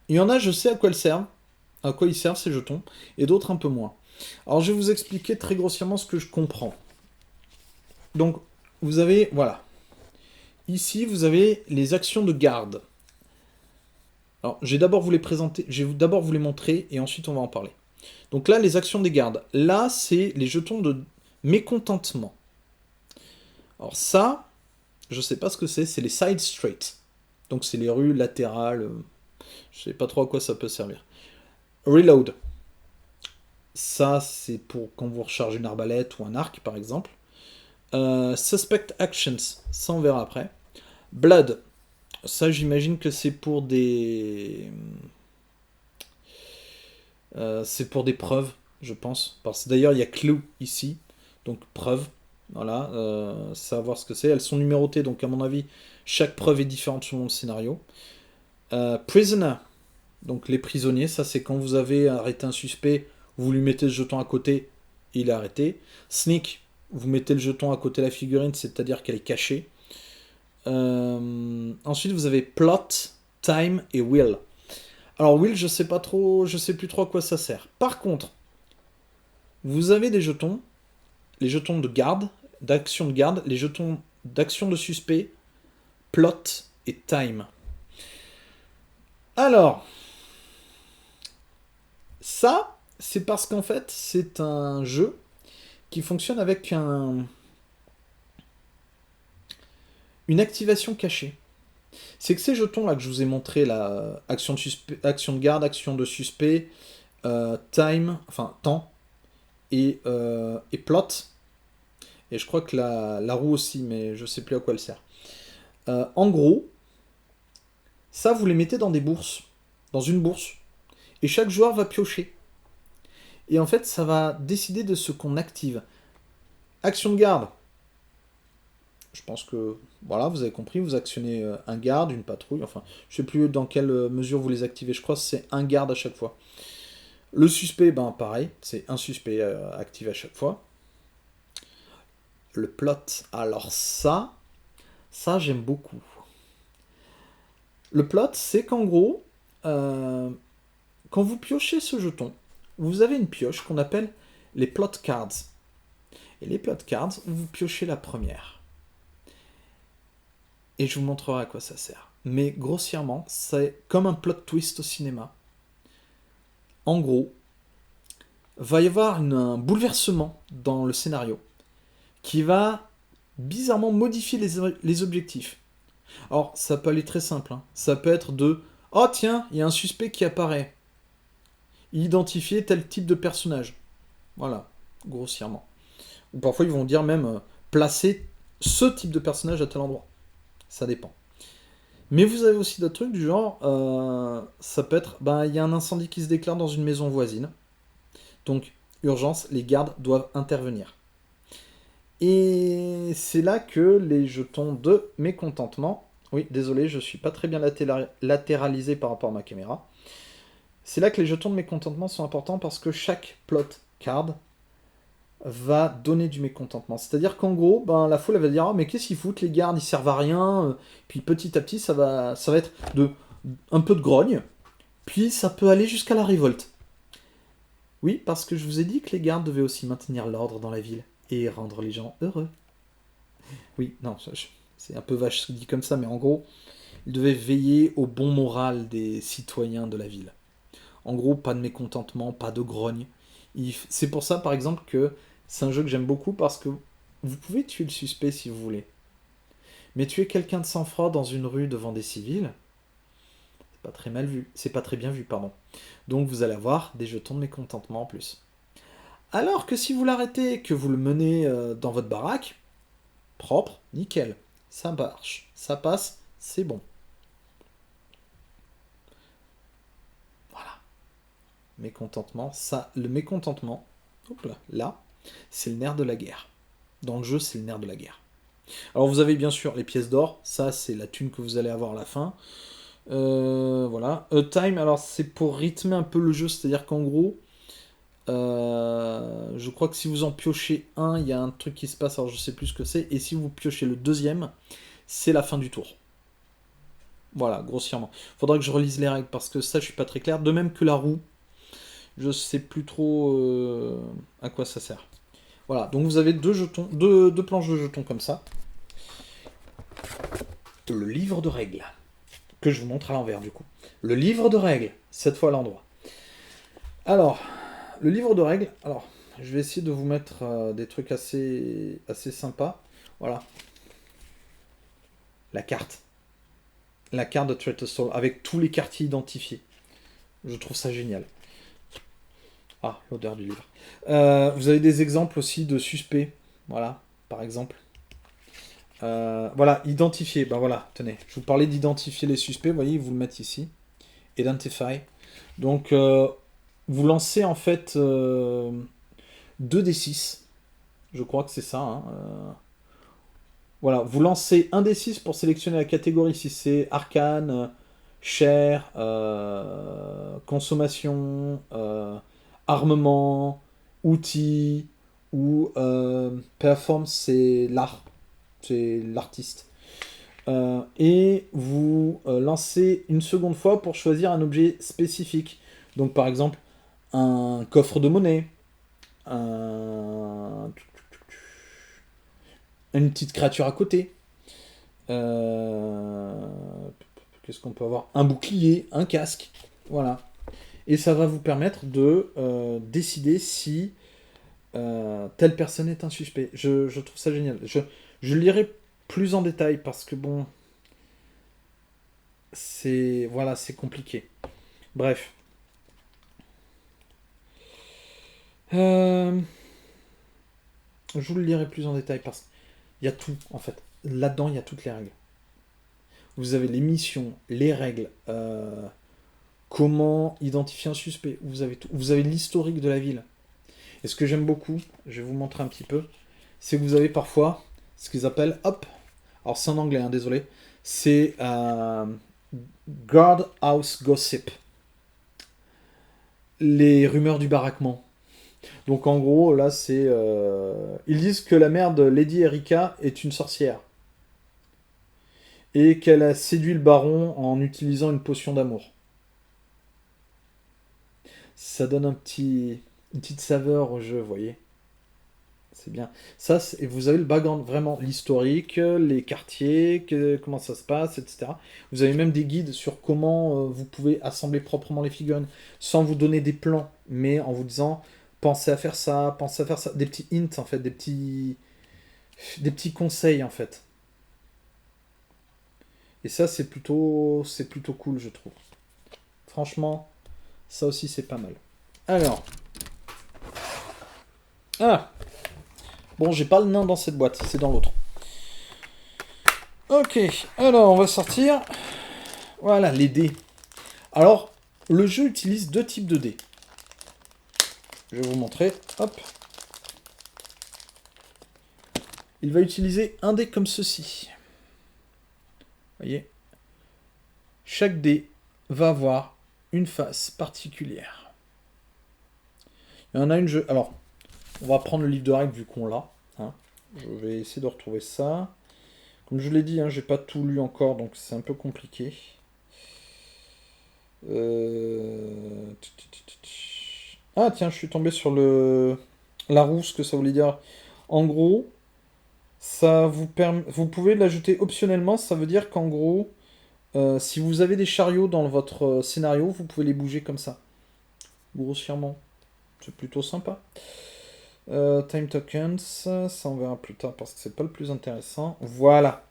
il y en a, je sais à quoi elles servent. À quoi ils servent ces jetons. Et d'autres un peu moins. Alors, je vais vous expliquer très grossièrement ce que je comprends. Donc, vous avez, voilà. Ici, vous avez les actions de garde. Alors, je vais d'abord vous les présenter, je vais d'abord vous les montrer et ensuite on va en parler. Donc là, les actions des gardes. Là, c'est les jetons de mécontentement. Alors ça, je sais pas ce que c'est les side streets. Donc c'est les rues latérales. Je sais pas trop à quoi ça peut servir. Reload. Ça, c'est pour quand vous rechargez une arbalète ou un arc, par exemple. Suspect actions. Ça, on verra après. Blood. Ça, j'imagine que c'est pour des. C'est pour des preuves, je pense. Parce que d'ailleurs, il y a Clue ici. Donc, preuve. Voilà. Savoir ce que c'est. Elles sont numérotées, donc à mon avis, chaque preuve est différente selon le scénario. Prisoner. Donc, les prisonniers. Ça, c'est quand vous avez arrêté un suspect, vous lui mettez le jeton à côté, il est arrêté. Sneak. Vous mettez le jeton à côté de la figurine, c'est-à-dire qu'elle est cachée. Ensuite, vous avez plot, time et will. Alors will, je sais pas trop, je sais plus trop à quoi ça sert. Par contre, vous avez des jetons, les jetons de garde, d'action de garde, les jetons d'action de suspect, plot et time. Alors, ça, c'est parce qu'en fait, c'est un jeu qui fonctionne avec une activation cachée. C'est que ces jetons-là que je vous ai montré, là, action de garde, action de suspect, time, enfin temps, et plot, et je crois que la roue aussi, mais je sais plus à quoi elle sert. En gros, ça, vous les mettez dans des bourses, dans une bourse, et chaque joueur va piocher. Et en fait, ça va décider de ce qu'on active. Action de garde. Je pense que, voilà, vous avez compris, vous actionnez un garde, une patrouille, enfin, je sais plus dans quelle mesure vous les activez, je crois que c'est un garde à chaque fois. Le suspect, ben pareil, c'est un suspect activé à chaque fois. Le plot, alors ça j'aime beaucoup. Le plot, c'est qu'en gros, euh, quand vous piochez ce jeton, vous avez une pioche qu'on appelle les plot cards. Et les plot cards, vous piochez la première. Et je vous montrerai à quoi ça sert. Mais grossièrement, c'est comme un plot twist au cinéma. En gros, va y avoir un bouleversement dans le scénario qui va bizarrement modifier les objectifs. Alors, ça peut aller très simple. Hein. Ça peut être de oh tiens, il y a un suspect qui apparaît. Identifier tel type de personnage. Voilà, grossièrement. Ou parfois ils vont dire même placer ce type de personnage à tel endroit. Ça dépend. Mais vous avez aussi d'autres trucs du genre, ça peut être, ben il y a un incendie qui se déclare dans une maison voisine. Donc, urgence, les gardes doivent intervenir. Et c'est là que les jetons de mécontentement, oui, désolé, je suis pas très bien latéralisé par rapport à ma caméra. C'est là que les jetons de mécontentement sont importants parce que chaque plot card va donner du mécontentement. C'est-à-dire qu'en gros, ben, la foule elle va dire ah, mais qu'est-ce qu'ils foutent les gardes, ils servent à rien. Puis petit à petit, ça va être un peu de grogne. Puis ça peut aller jusqu'à la révolte. Oui, parce que je vous ai dit que les gardes devaient aussi maintenir l'ordre dans la ville et rendre les gens heureux. Oui, non, c'est un peu vache dit comme ça, mais en gros, ils devaient veiller au bon moral des citoyens de la ville. En gros, pas de mécontentement, pas de grogne. C'est pour ça, par exemple, que c'est un jeu que j'aime beaucoup parce que vous pouvez tuer le suspect si vous voulez. Mais tuer quelqu'un de sang-froid dans une rue devant des civils, c'est pas très mal vu. C'est pas très bien vu, pardon. Donc vous allez avoir des jetons de mécontentement en plus. Alors que si vous l'arrêtez et que vous le menez dans votre baraque, propre, nickel. Ça marche, ça passe, c'est bon. Voilà. Mécontentement, ça, le mécontentement, hop là, c'est le nerf de la guerre. Dans le jeu, c'est le nerf de la guerre. Alors vous avez bien sûr les pièces d'or, ça c'est la thune que vous allez avoir à la fin. Voilà. Time, alors c'est pour rythmer un peu le jeu, c'est-à-dire qu'en gros, je crois que si vous en piochez un, il y a un truc qui se passe, alors je sais plus ce que c'est, et si vous piochez le deuxième, c'est la fin du tour. Voilà, grossièrement. Faudra que je relise les règles parce que ça, je suis pas très clair. De même que la roue, je sais plus trop à quoi ça sert. Voilà, donc vous avez deux jetons, deux planches de jetons comme ça. Le livre de règles, que je vous montre à l'envers du coup. Le livre de règles, cette fois à l'endroit. Alors, le livre de règles, alors, je vais essayer de vous mettre des trucs assez sympas. Voilà. La carte. La carte de Traitor Soul, avec tous les quartiers identifiés. Je trouve ça génial. Ah, l'odeur du livre. Vous avez des exemples aussi de suspects. Voilà, par exemple. Voilà, identifier. Ben voilà, tenez. Je vous parlais d'identifier les suspects. Vous voyez, ils vous le mettent ici. Identify. Donc, vous lancez en fait 2d6. Je crois que c'est ça. Hein. Voilà, vous lancez un d6 pour sélectionner la catégorie si c'est arcane, chair, consommation, armement, outils ou perform, c'est l'art, c'est l'artiste. Et vous lancez une seconde fois pour choisir un objet spécifique. Donc par exemple un coffre de monnaie, un une petite créature à côté. Euh, Qu'est-ce qu'on peut avoir? Un bouclier, un casque. Voilà. Et ça va vous permettre de décider si telle personne est un suspect. Je trouve ça génial. Je lirai plus en détail parce que bon, c'est voilà, c'est compliqué. Bref. Je vous le lirai plus en détail parce qu'il y a tout en fait. Là-dedans, il y a toutes les règles. Vous avez les missions, les règles, comment identifier un suspect. Vous avez tout. Vous avez l'historique de la ville. Et ce que j'aime beaucoup, je vais vous montrer un petit peu, c'est que vous avez parfois ce qu'ils appellent, hop, alors c'est en anglais, hein, désolé, c'est guard house gossip, les rumeurs du baraquement. Donc en gros, là c'est, ils disent que la mère de Lady Erika est une sorcière et qu'elle a séduit le baron en utilisant une potion d'amour. Ça donne une petite saveur au jeu, vous voyez. C'est bien. Ça, et vous avez le background, vraiment, l'historique, les quartiers, comment ça se passe, etc. Vous avez même des guides sur comment vous pouvez assembler proprement les figurines, sans vous donner des plans, mais en vous disant, pensez à faire ça, pensez à faire ça. Des petits hints, en fait, des petits conseils, en fait. Et ça, c'est plutôt cool, je trouve. Franchement, ça aussi, c'est pas mal. Alors. Ah, bon, j'ai pas le nain dans cette boîte, c'est dans l'autre. Ok, alors on va sortir. Voilà, les dés. Alors, le jeu utilise deux types de dés. Je vais vous montrer. Hop. Il va utiliser un dé comme ceci. Vous voyez? Chaque dé va avoir une face particulière. Il y en a une... Alors, on va prendre le livre de règles vu qu'on l'a. Hein. Je vais essayer de retrouver ça. Comme je l'ai dit, hein, j'ai pas tout lu encore, donc c'est un peu compliqué. Ah tiens, je suis tombé sur la roue, ce que ça voulait dire. En gros, vous pouvez l'ajouter optionnellement. Ça veut dire qu'en gros, si vous avez des chariots dans votre scénario, vous pouvez les bouger comme ça, grossièrement. C'est plutôt sympa. Time tokens, ça on verra plus tard parce que c'est pas le plus intéressant. Voilà.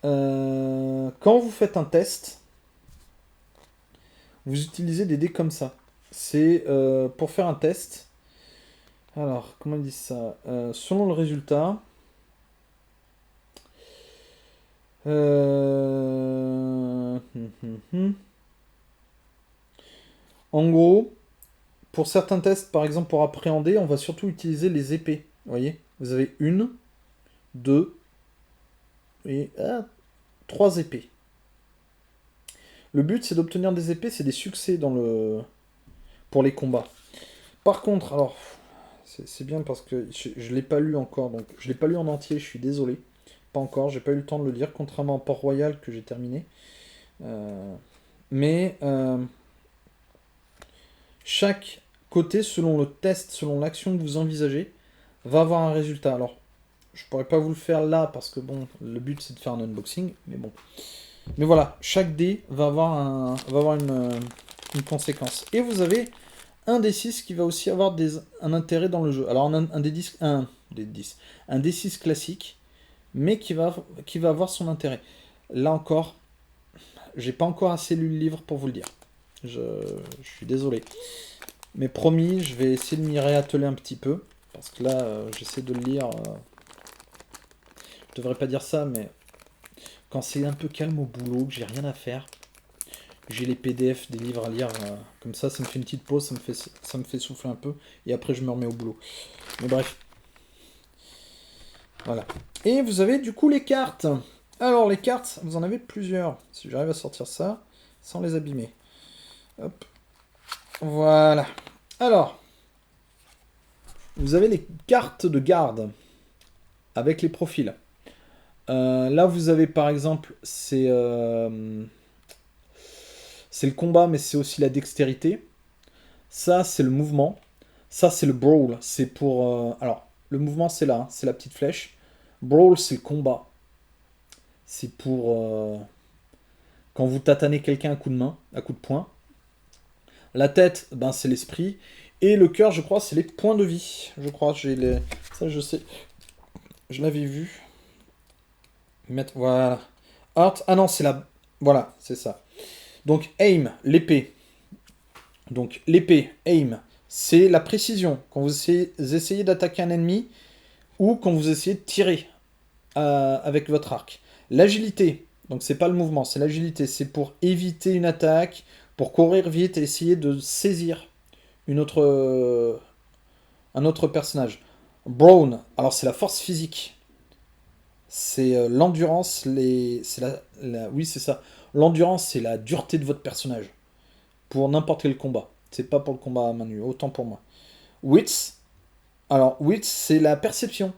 Quand vous faites un test, vous utilisez des dés comme ça. C'est pour faire un test. Alors, comment ils disent ça? Selon le résultat, en gros, pour certains tests, par exemple pour appréhender, on va surtout utiliser les épées. Vous voyez? Vous avez une, deux et trois épées. Le but, c'est d'obtenir des épées, c'est des succès pour les combats. Par contre, alors, c'est bien parce que je l'ai pas lu encore, donc je l'ai pas lu en entier, je suis désolé. Pas encore, j'ai pas eu le temps de le lire, contrairement à Port-Royal que j'ai terminé. Mais chaque côté, selon le test, selon l'action que vous envisagez, va avoir un résultat. Alors, je pourrais pas vous le faire là parce que bon, le but c'est de faire un unboxing, mais bon. Mais voilà, chaque dé va avoir une conséquence. Et vous avez un des 6 qui va aussi avoir un intérêt dans le jeu. Alors un des 10, un des 6 classique, mais qui va avoir son intérêt. Là encore, j'ai pas encore assez lu le livre pour vous le dire. Je suis désolé. Mais promis, je vais essayer de m'y réatteler un petit peu. Parce que là, j'essaie de le lire. Je devrais pas dire ça, mais quand c'est un peu calme au boulot, que j'ai rien à faire, j'ai les PDF des livres à lire, comme ça me fait une petite pause, ça me fait souffler un peu, et après je me remets au boulot. Mais bref. Voilà. Et vous avez du coup les cartes. Alors les cartes, vous en avez plusieurs. Si j'arrive à sortir ça, sans les abîmer. Hop. Voilà. Alors, vous avez les cartes de garde, avec les profils. Là, vous avez par exemple, c'est le combat, mais c'est aussi la dextérité. Ça, c'est le mouvement. Ça, c'est le brawl. C'est pour... alors, le mouvement, c'est là. Hein, c'est la petite flèche. Brawl, c'est le combat. C'est pour... quand vous tatanez quelqu'un à coup de main, à coup de poing. La tête, ben, c'est l'esprit. Et le cœur, je crois, c'est les points de vie. Je crois, ça je sais. Je l'avais vu. Voilà. Heart, ah non, c'est la... Voilà, c'est ça. Donc aim, l'épée. Donc l'épée, aim, c'est la précision. Quand essayez d'attaquer un ennemi ou quand vous essayez de tirer avec votre arc. L'agilité, donc c'est pas le mouvement, c'est l'agilité. C'est pour éviter une attaque, pour courir vite et essayer de saisir une autre, un autre personnage. Brawn, alors c'est la force physique. C'est l'endurance, oui, c'est ça. L'endurance, c'est la dureté de votre personnage. Pour n'importe quel combat. C'est pas pour le combat à main nue, autant pour moi. Wits, alors wits, c'est la perception.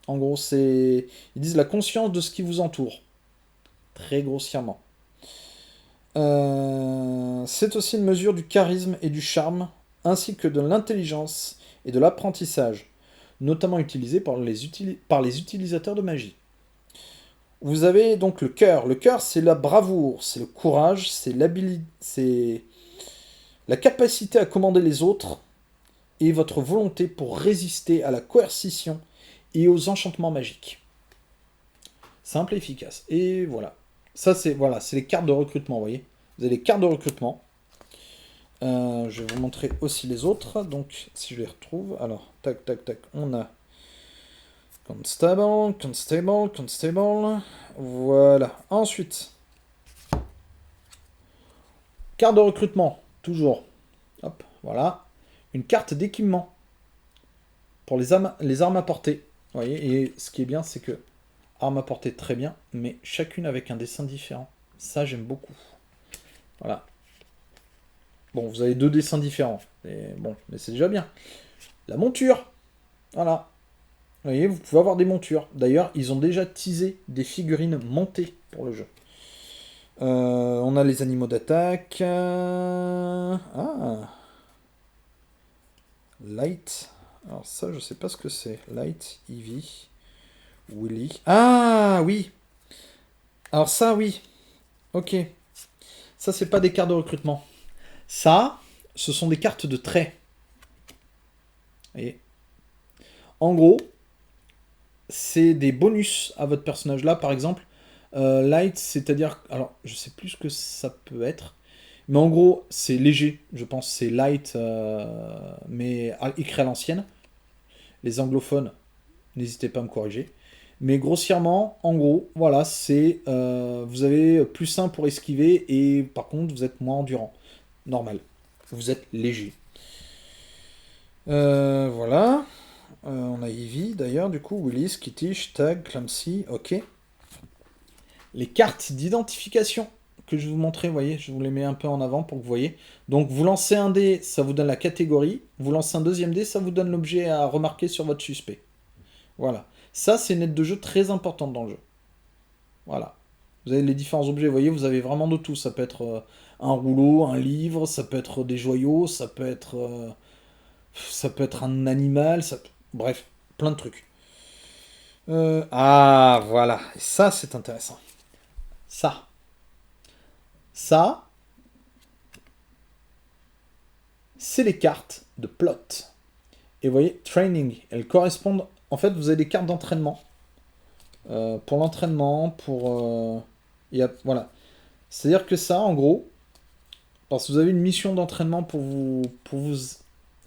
En gros, c'est. Ils disent la conscience de ce qui vous entoure. Très grossièrement. C'est aussi une mesure du charisme et du charme, ainsi que de l'intelligence et de l'apprentissage, notamment utilisé par les utilisateurs de magie. Vous avez donc le cœur. Le cœur, c'est la bravoure, c'est le courage, c'est l'habilité, c'est la capacité à commander les autres et votre volonté pour résister à la coercition et aux enchantements magiques. Simple et efficace. Et voilà. Ça, c'est les cartes de recrutement, vous voyez. Vous avez les cartes de recrutement. Je vais vous montrer aussi les autres. Donc, si je les retrouve. Alors, tac, tac, tac. On a Constable, Constable, Constable. Voilà. Ensuite, carte de recrutement. Toujours. Hop, voilà. Une carte d'équipement pour les armes à portée. Vous voyez, et ce qui est bien, c'est que armes à portée très bien, mais chacune avec un dessin différent. Ça, j'aime beaucoup. Voilà. Bon, vous avez deux dessins différents. Mais c'est déjà bien. La monture. Voilà. Vous voyez, vous pouvez avoir des montures. D'ailleurs, ils ont déjà teasé des figurines montées pour le jeu. On a les animaux d'attaque. Ah. Light. Alors ça, je sais pas ce que c'est. Light, Eevee, Willy. Ah oui. Alors ça, oui. Ok. Ça, c'est pas des cartes de recrutement. Ça, ce sont des cartes de trait. Et en gros, c'est des bonus à votre personnage. Là, par exemple, light, c'est-à-dire... Alors, je sais plus ce que ça peut être. Mais en gros, c'est léger, je pense. C'est light, mais écrit à l'ancienne. Les anglophones, n'hésitez pas à me corriger. Mais grossièrement, en gros, voilà, c'est... vous avez plus 1 pour esquiver et par contre, vous êtes moins endurant. Normal. Vous êtes léger. Voilà. On a Eevee d'ailleurs, du coup, Willis, Kittish, Tag, Clumsy, ok. Les cartes d'identification que je vais vous montrer, vous voyez, je vous les mets un peu en avant pour que vous voyez. Donc vous lancez un dé, ça vous donne la catégorie. Vous lancez un deuxième dé, ça vous donne l'objet à remarquer sur votre suspect. Voilà. Ça, c'est une aide de jeu très importante dans le jeu. Voilà. Vous avez les différents objets, vous voyez, vous avez vraiment de tout. Ça peut être un rouleau, un livre, ça peut être des joyaux, ça peut être un animal, bref, plein de trucs. Ah, voilà. Et ça, c'est intéressant. Ça. Ça, c'est les cartes de plot. Et vous voyez, training, elles correspondent... En fait, vous avez des cartes d'entraînement. Pour l'entraînement, voilà. C'est-à-dire que ça, en gros, parce que vous avez une mission d'entraînement pour vous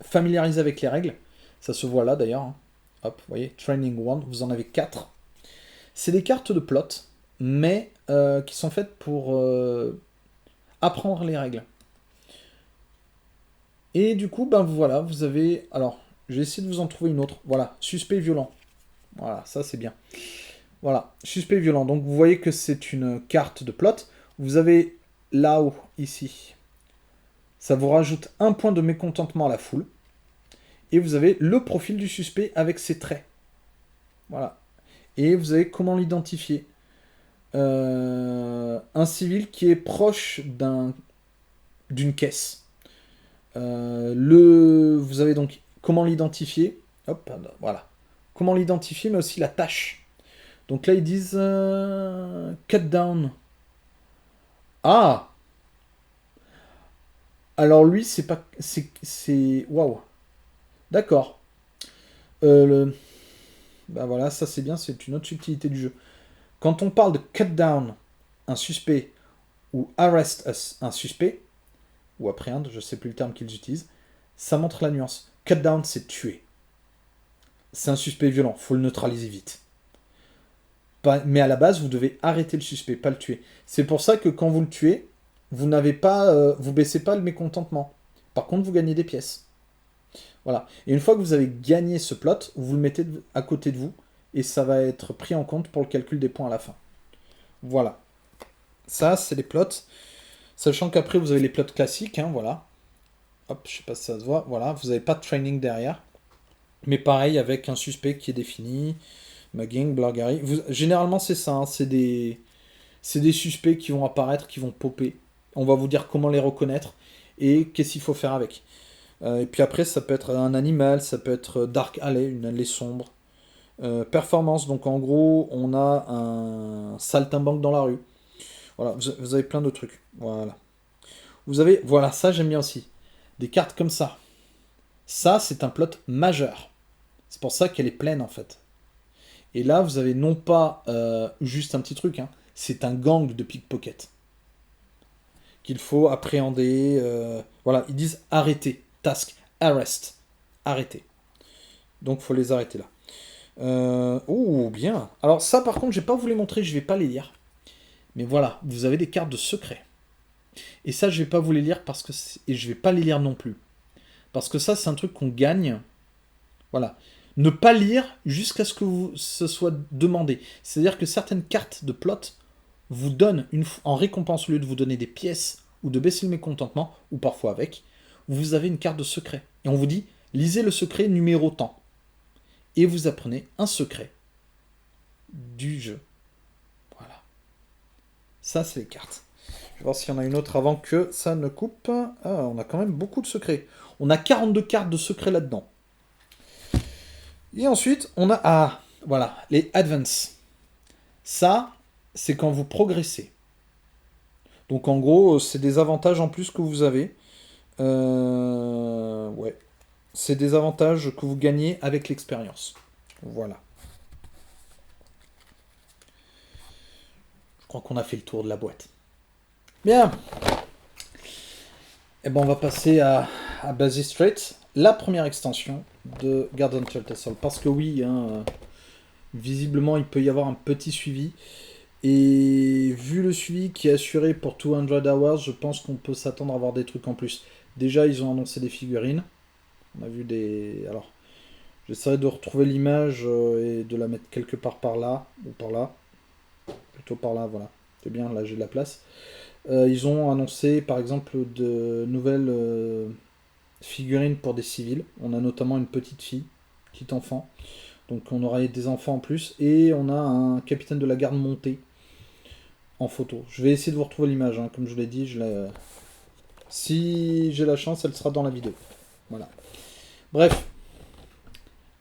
familiariser avec les règles. Ça se voit là, d'ailleurs. Hein. Hop, vous voyez, Training 1, vous en avez 4. C'est des cartes de plot, mais qui sont faites pour apprendre les règles. Et du coup, ben voilà, vous avez... Alors, je vais essayer de vous en trouver une autre. Voilà, suspect violent. Voilà, ça c'est bien. Voilà, suspect violent. Donc vous voyez que c'est une carte de plot. Vous avez là-haut, ici, ça vous rajoute 1 point de mécontentement à la foule. Et vous avez le profil du suspect avec ses traits. Voilà. Et vous avez comment l'identifier. Un civil qui est proche d'une caisse. Vous avez donc comment l'identifier. Hop, voilà. Comment l'identifier, mais aussi la tâche. Donc là, ils disent cut down Ah! Alors lui, c'est pas... Waouh. D'accord. Le... Bah voilà, ça c'est bien, c'est une autre subtilité du jeu. Quand on parle de cut down un suspect ou arrest un suspect, ou appréhende, je sais plus le terme qu'ils utilisent, ça montre la nuance. Cut down, c'est tuer. C'est un suspect violent, faut le neutraliser vite. Mais à la base, vous devez arrêter le suspect, pas le tuer. C'est pour ça que quand vous le tuez, vous n'avez pas, vous baissez pas le mécontentement. Par contre, vous gagnez des pièces. Voilà. Et une fois que vous avez gagné ce plot, vous le mettez à côté de vous et ça va être pris en compte pour le calcul des points à la fin. Voilà. Ça, c'est les plots. Sachant qu'après, vous avez les plots classiques, hein, voilà. Hop, je sais pas si ça se voit. Voilà, vous n'avez pas de training derrière. Mais pareil, avec un suspect qui est défini. Mugging, burglary. Généralement, c'est ça. Hein, c'est des suspects qui vont apparaître, qui vont popper. On va vous dire comment les reconnaître et qu'est-ce qu'il faut faire avec. Et puis après, ça peut être un animal, ça peut être Dark Alley, une allée sombre. Performance, donc en gros, on a un saltimbanque dans la rue. Voilà, vous avez plein de trucs. Voilà. Vous avez, voilà, ça j'aime bien aussi. Des cartes comme ça. Ça, c'est un plot majeur. C'est pour ça qu'elle est pleine en fait. Et là, vous avez non pas juste un petit truc, hein, c'est un gang de pickpocket qu'il faut appréhender. Voilà, ils disent arrêter, task, arrest, arrêter. Donc, faut les arrêter là. Oh, bien. Alors ça, par contre, je vais pas vous les montrer, je vais pas les lire. Mais voilà, vous avez des cartes de secret. Et ça, je vais pas vous les lire parce que et je vais pas les lire non plus. Parce que ça, c'est un truc qu'on gagne. Voilà. Ne pas lire jusqu'à ce que ce soit demandé. C'est-à-dire que certaines cartes de plot vous donnent, en récompense, au lieu de vous donner des pièces ou de baisser le mécontentement, ou parfois avec, vous avez une carte de secret. Et on vous dit, lisez le secret numéro tant. Et vous apprenez un secret du jeu. Voilà. Ça, c'est les cartes. Je vais voir s'il y en a une autre avant que ça ne coupe. Ah, on a quand même beaucoup de secrets. On a 42 cartes de secrets là-dedans. Et ensuite, on a... Ah, voilà, les advance. Ça, c'est quand vous progressez. Donc en gros, c'est des avantages en plus que vous avez. Ouais. C'est des avantages que vous gagnez avec l'expérience. Voilà. Je crois qu'on a fait le tour de la boîte. Bien. Et ben on va passer à Basis Straits, la première extension de Garden Castle. Parce que oui, hein, visiblement il peut y avoir un petit suivi. Et vu le suivi qui est assuré pour 200 Hours, je pense qu'on peut s'attendre à avoir des trucs en plus. Déjà, ils ont annoncé des figurines. On a vu des... Alors, j'essaierai de retrouver l'image et de la mettre quelque part par là, ou par là. Plutôt par là, voilà. C'est bien, là j'ai de la place. Ils ont annoncé, par exemple, de nouvelles figurines pour des civils. On a notamment une petite fille, petit enfant. Donc on aura des enfants en plus. Et on a un capitaine de la garde monté en photo. Je vais essayer de vous retrouver l'image, hein. Comme je l'ai dit, si j'ai la chance, elle sera dans la vidéo. Voilà. Bref,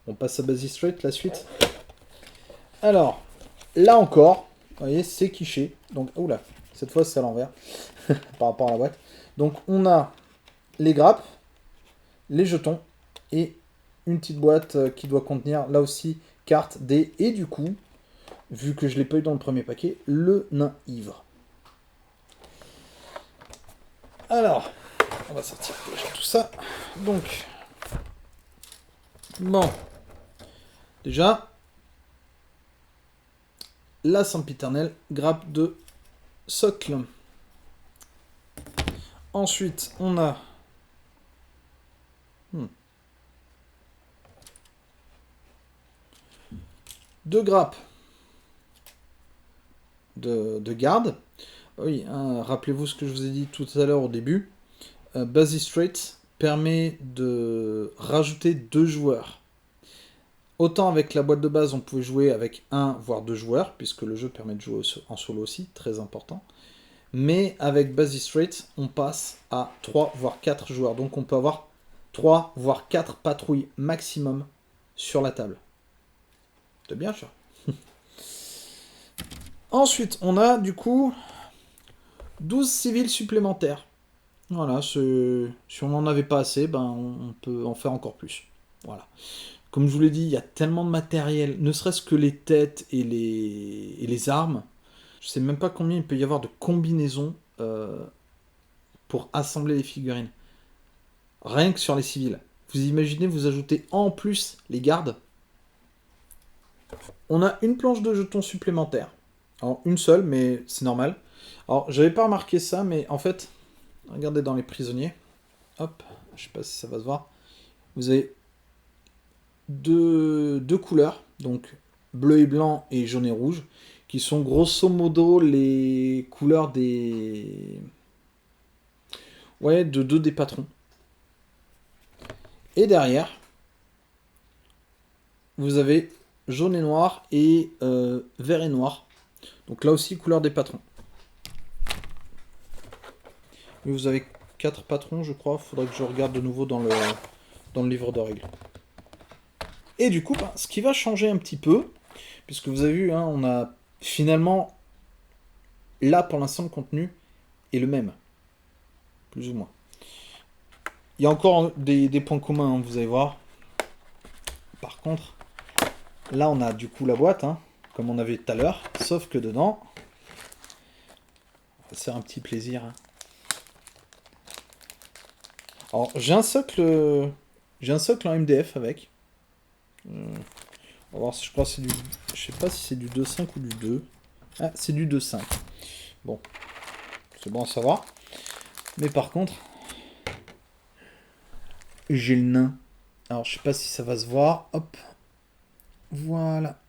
on passe à Basis Straight, la suite. Alors, là encore, vous voyez, c'est quiché. Donc, oula, cette fois c'est à l'envers par rapport à la boîte. Donc, on a les grappes, les jetons et une petite boîte qui doit contenir là aussi cartes, dés et du coup, vu que je l'ai pas eu dans le premier paquet, le nain ivre. Alors, on va sortir déjà tout ça. Donc, bon, déjà, la sempiternelle grappe de socle. Ensuite, on a deux grappes de garde. Oui, hein, rappelez-vous ce que je vous ai dit tout à l'heure au début. Basis Straits permet de rajouter 2 joueurs. Autant avec la boîte de base, on pouvait jouer avec 1 voire 2 joueurs, puisque le jeu permet de jouer en solo aussi, très important. Mais avec Basis Straits, on passe à 3 voire 4 joueurs. Donc on peut avoir 3 voire 4 patrouilles maximum sur la table. C'est bien sûr. Ensuite, on a du coup 12 civils supplémentaires. Voilà, si on n'en avait pas assez, ben on peut en faire encore plus. Voilà. Comme je vous l'ai dit, il y a tellement de matériel, ne serait-ce que les têtes et les armes. Je sais même pas combien il peut y avoir de combinaisons pour assembler les figurines. Rien que sur les civils. Vous imaginez, vous ajoutez en plus les gardes. On a une planche de jetons supplémentaire. Alors, une seule, mais c'est normal. Alors, j'avais pas remarqué ça, mais en fait, regardez dans les prisonniers. Hop, je sais pas si ça va se voir. Vous avez deux couleurs, donc bleu et blanc et jaune et rouge, qui sont grosso modo les couleurs des... Ouais, de deux des patrons. Et derrière, vous avez jaune et noir et vert et noir. Donc là aussi, couleur des patrons. Mais vous avez 4 patrons, je crois. Faudrait que je regarde de nouveau dans le livre de règles. Et du coup, ce qui va changer un petit peu, puisque vous avez vu, hein, on a finalement, là pour l'instant, le contenu est le même. Plus ou moins. Il y a encore des points communs, hein, vous allez voir. Par contre, là on a du coup la boîte, hein, comme on avait tout à l'heure, sauf que dedans, ça sert un petit plaisir. Hein. Alors j'ai un socle en MDF avec. On va voir si je crois que c'est du... Je sais pas si c'est du 2.5 ou du 2. Ah, c'est du 2.5. Bon, c'est bon à savoir. Mais par contre, j'ai le nain. Alors je sais pas si ça va se voir. Hop. Voilà.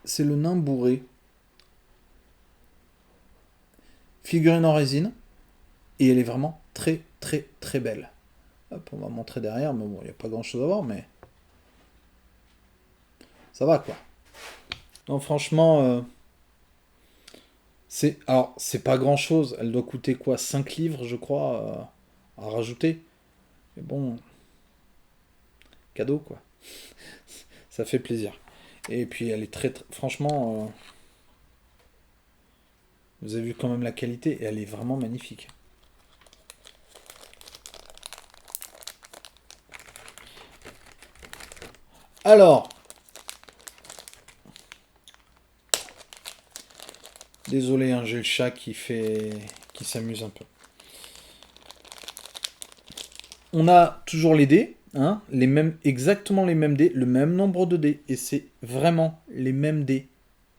C'est le nain bourré. Figurine en résine. Et elle est vraiment très très très belle. Hop, on va montrer derrière, mais bon, il n'y a pas grand chose à voir, mais ça va quoi. Non, franchement, c'est pas grand chose. Elle doit coûter quoi, 5 livres, je crois, à rajouter. Mais bon, cadeau quoi. Ça fait plaisir. Et puis elle est franchement, vous avez vu quand même la qualité, et elle est vraiment magnifique. Alors, désolé, hein, j'ai le chat qui s'amuse un peu. On a toujours les dés, hein, exactement les mêmes dés, le même nombre de dés, et c'est vraiment les mêmes dés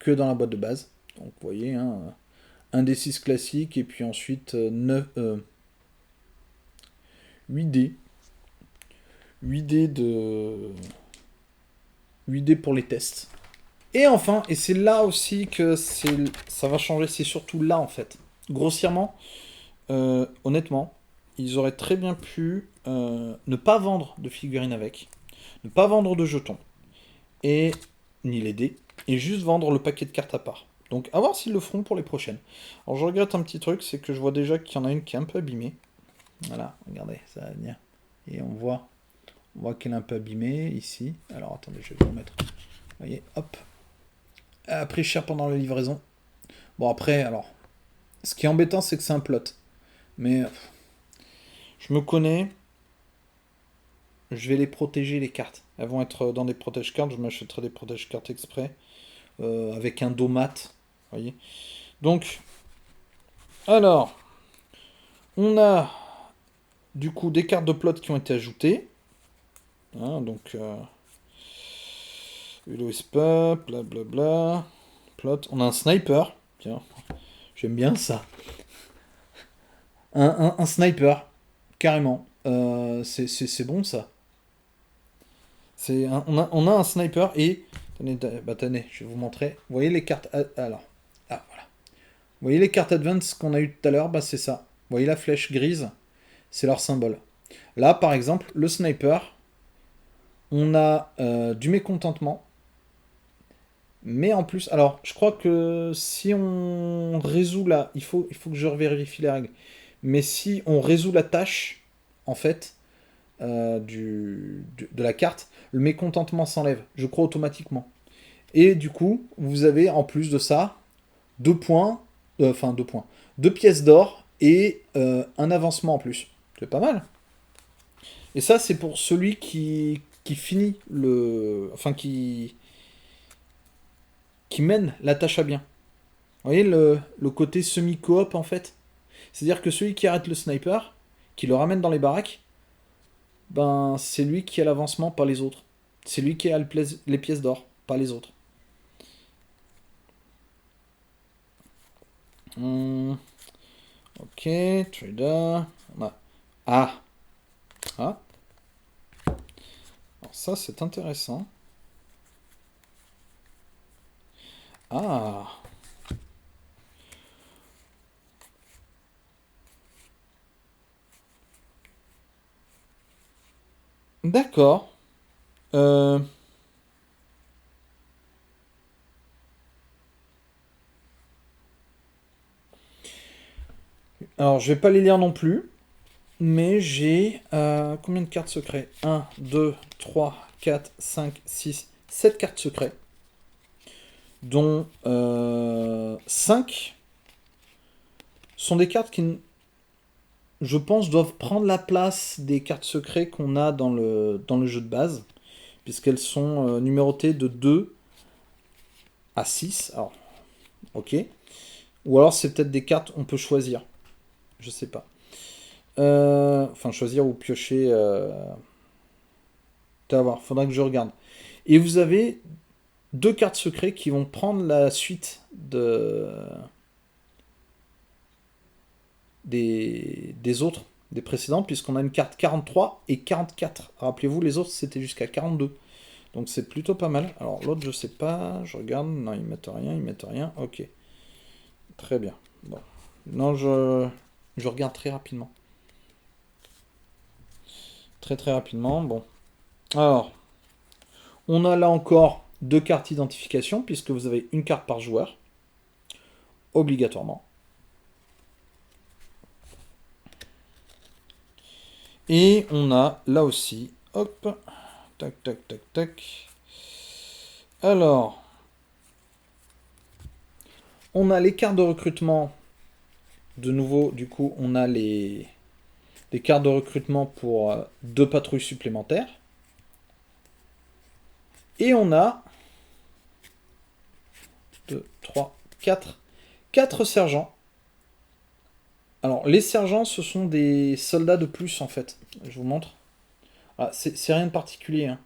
que dans la boîte de base. Donc vous voyez, hein, un d 6 classique, et puis ensuite 8 dés. 8 dés de... 8 dés pour les tests. Et enfin, et c'est là aussi que ça va changer, c'est surtout là en fait. Grossièrement, honnêtement, ils auraient très bien pu ne pas vendre de figurines avec, ne pas vendre de jetons, et ni les dés, et juste vendre le paquet de cartes à part. Donc à voir s'ils le feront pour les prochaines. Alors je regrette un petit truc, c'est que je vois déjà qu'il y en a une qui est un peu abîmée. Voilà, regardez, ça va venir. Et on voit qu'elle est un peu abîmée ici. Alors attendez, je vais vous remettre. Vous voyez, hop. Elle a pris cher pendant la livraison. Bon après, alors, ce qui est embêtant, c'est que c'est un plot. Mais je me connais, je vais les protéger les cartes. Elles vont être dans des protège-cartes, je m'achèterai des protège-cartes exprès, avec un dos mat, vous voyez. Donc, alors, on a du coup des cartes de plot qui ont été ajoutées. Hein, donc, Ulois Pup, blablabla, plot. On a un sniper, tiens, j'aime bien ça. Un sniper, carrément. C'est bon ça. On a un sniper et... Attendez, je vais vous montrer. Vous voyez les cartes... Alors, voilà. Vous voyez les cartes Advance qu'on a eu tout à l'heure, c'est ça. Vous voyez la flèche grise, c'est leur symbole. Là, par exemple, le sniper, on a du mécontentement. Mais en plus, alors, je crois que si on résout là, il faut que je revérifie les règles. Mais si on résout la tâche, en fait, de la carte, le mécontentement s'enlève, je crois automatiquement. Et du coup, vous avez en plus de ça, deux points, enfin 2 points, 2 pièces d'or et un avancement en plus. C'est pas mal. Et ça, c'est pour celui qui finit le. Enfin, qui mène la tâche à bien. Vous voyez le côté semi-coop en fait. C'est-à-dire que celui qui arrête le sniper, qui le ramène dans les baraques, ben c'est lui qui a l'avancement, pas les autres. C'est lui qui a les pièces d'or, pas les autres. Hmm, ok, trader. Ah, ah. Alors ça c'est intéressant. Ah, d'accord. Euh, alors je vais pas les lire non plus, mais j'ai combien de cartes secrets? Un, 2, 3, 4, 5, 6, 7 cartes secrets, dont 5 sont des cartes qui, je pense, doivent prendre la place des cartes secrets qu'on a dans le jeu de base, puisqu'elles sont numérotées de 2 à 6. Alors, ok. Ou alors c'est peut-être des cartes on peut choisir. Je sais pas. Enfin, choisir ou piocher. À voir, faudra que je regarde. Et vous avez 2 cartes secrets qui vont prendre la suite des autres, des précédents, puisqu'on a une carte 43 et 44. Rappelez-vous, les autres c'était jusqu'à 42. Donc c'est plutôt pas mal. Alors l'autre, je sais pas, je regarde. Non, ils mettent rien, ils mettent rien. Ok, très bien. Bon. Non, je regarde très rapidement. Très très rapidement. Bon. Alors, on a là encore 2 cartes d'identification, puisque vous avez une carte par joueur, obligatoirement. Et on a là aussi, hop, tac, tac, tac, tac. Alors, on a les cartes de recrutement. De nouveau, du coup, on a les cartes de recrutement pour 2 patrouilles supplémentaires. Et on a 2, 3, 4 sergents. Alors, les sergents, ce sont des soldats de plus, en fait. Je vous montre. Ah, c'est rien de particulier, hein.